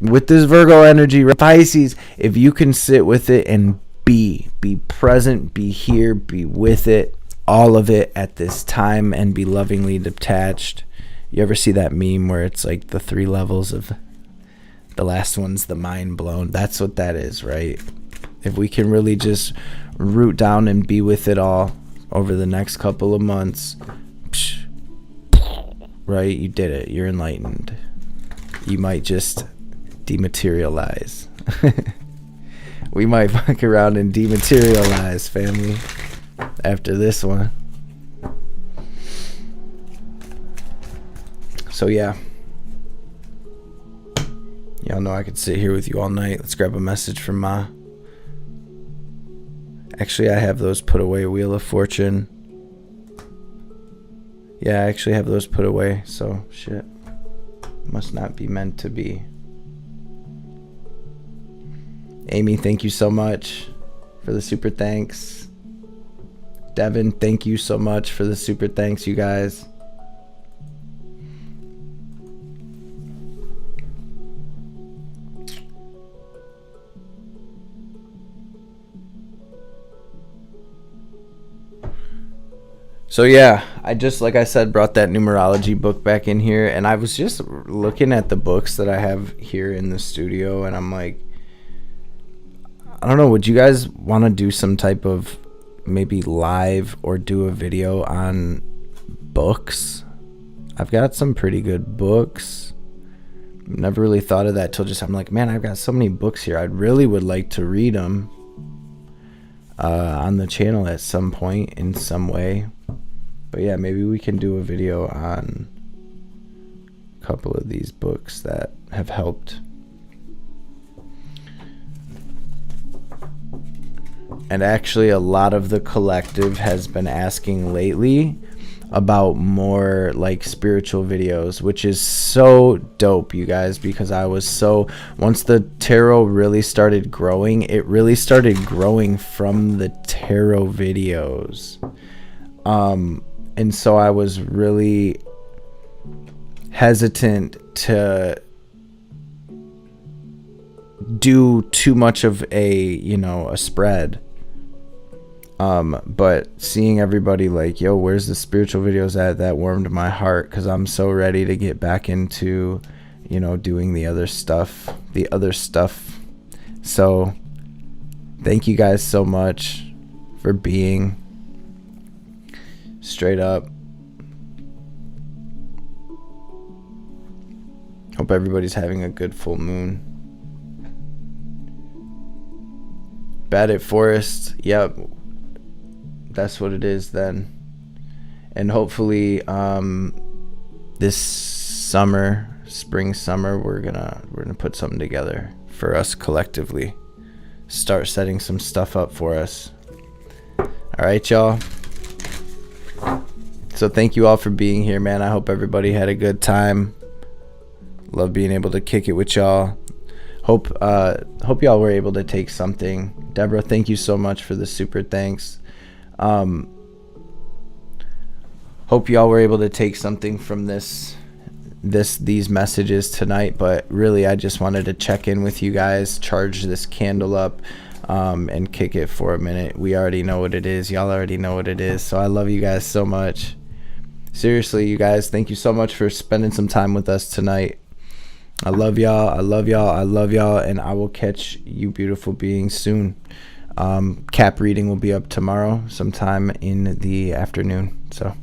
with this Virgo energy, Pisces, if you can sit with it and be present, be here, be with it, all of it at this time, and be lovingly detached. You ever see that meme where it's like the 3 levels of the last one's the mind blown? That's what that is, right? If we can really just root down and be with it all over the next couple of months, right? You did it. You're enlightened. You might just dematerialize. We might fuck around and dematerialize, family, after this one. So yeah, y'all know I could sit here with you all night. Let's grab a message from Ma. Actually, I have those put away. Wheel of Fortune. Yeah, I actually have those put away. So shit, must not be meant to be. Amy, thank you so much for the super thanks. Devin, thank you so much for the super thanks, you guys. So yeah, I just, like I said, brought that numerology book back in here, and I was just looking at the books that I have here in the studio, and I'm like, I don't know, would you guys want to do some type of maybe live or do a video on books? I've got some pretty good books. Never really thought of that till just, I'm like, man, I've got so many books here. I really would like to read them on the channel at some point in some way. But yeah, maybe we can do a video on a couple of these books that have helped. And actually, a lot of the collective has been asking lately about more like spiritual videos, which is so dope, you guys, because once the tarot really started growing, it really started growing from the tarot videos. And so I was really hesitant to do too much of a spread. But seeing everybody like, yo, where's the spiritual videos at, that warmed my heart, because I'm so ready to get back into, doing the other stuff. So thank you guys so much for being straight up. Hope everybody's having a good full moon. Bad at Forest. Yep. That's what it is then. And hopefully this spring summer, we're gonna put something together for us collectively. Start setting some stuff up for us. All right, y'all. So thank you all for being here, man. I hope everybody had a good time. Love being able to kick it with y'all. Hope y'all were able to take something. Deborah, thank you so much for the super thanks. Hope y'all were able to take something from these messages tonight. But really, I just wanted to check in with you guys, charge this candle up, and kick it for a minute. We already know what it is. Y'all already know what it is. So I love you guys so much. Seriously, you guys, thank you so much for spending some time with us tonight. I love y'all. I love y'all. I love y'all. And I will catch you beautiful beings soon. Cap reading will be up tomorrow sometime in the afternoon. So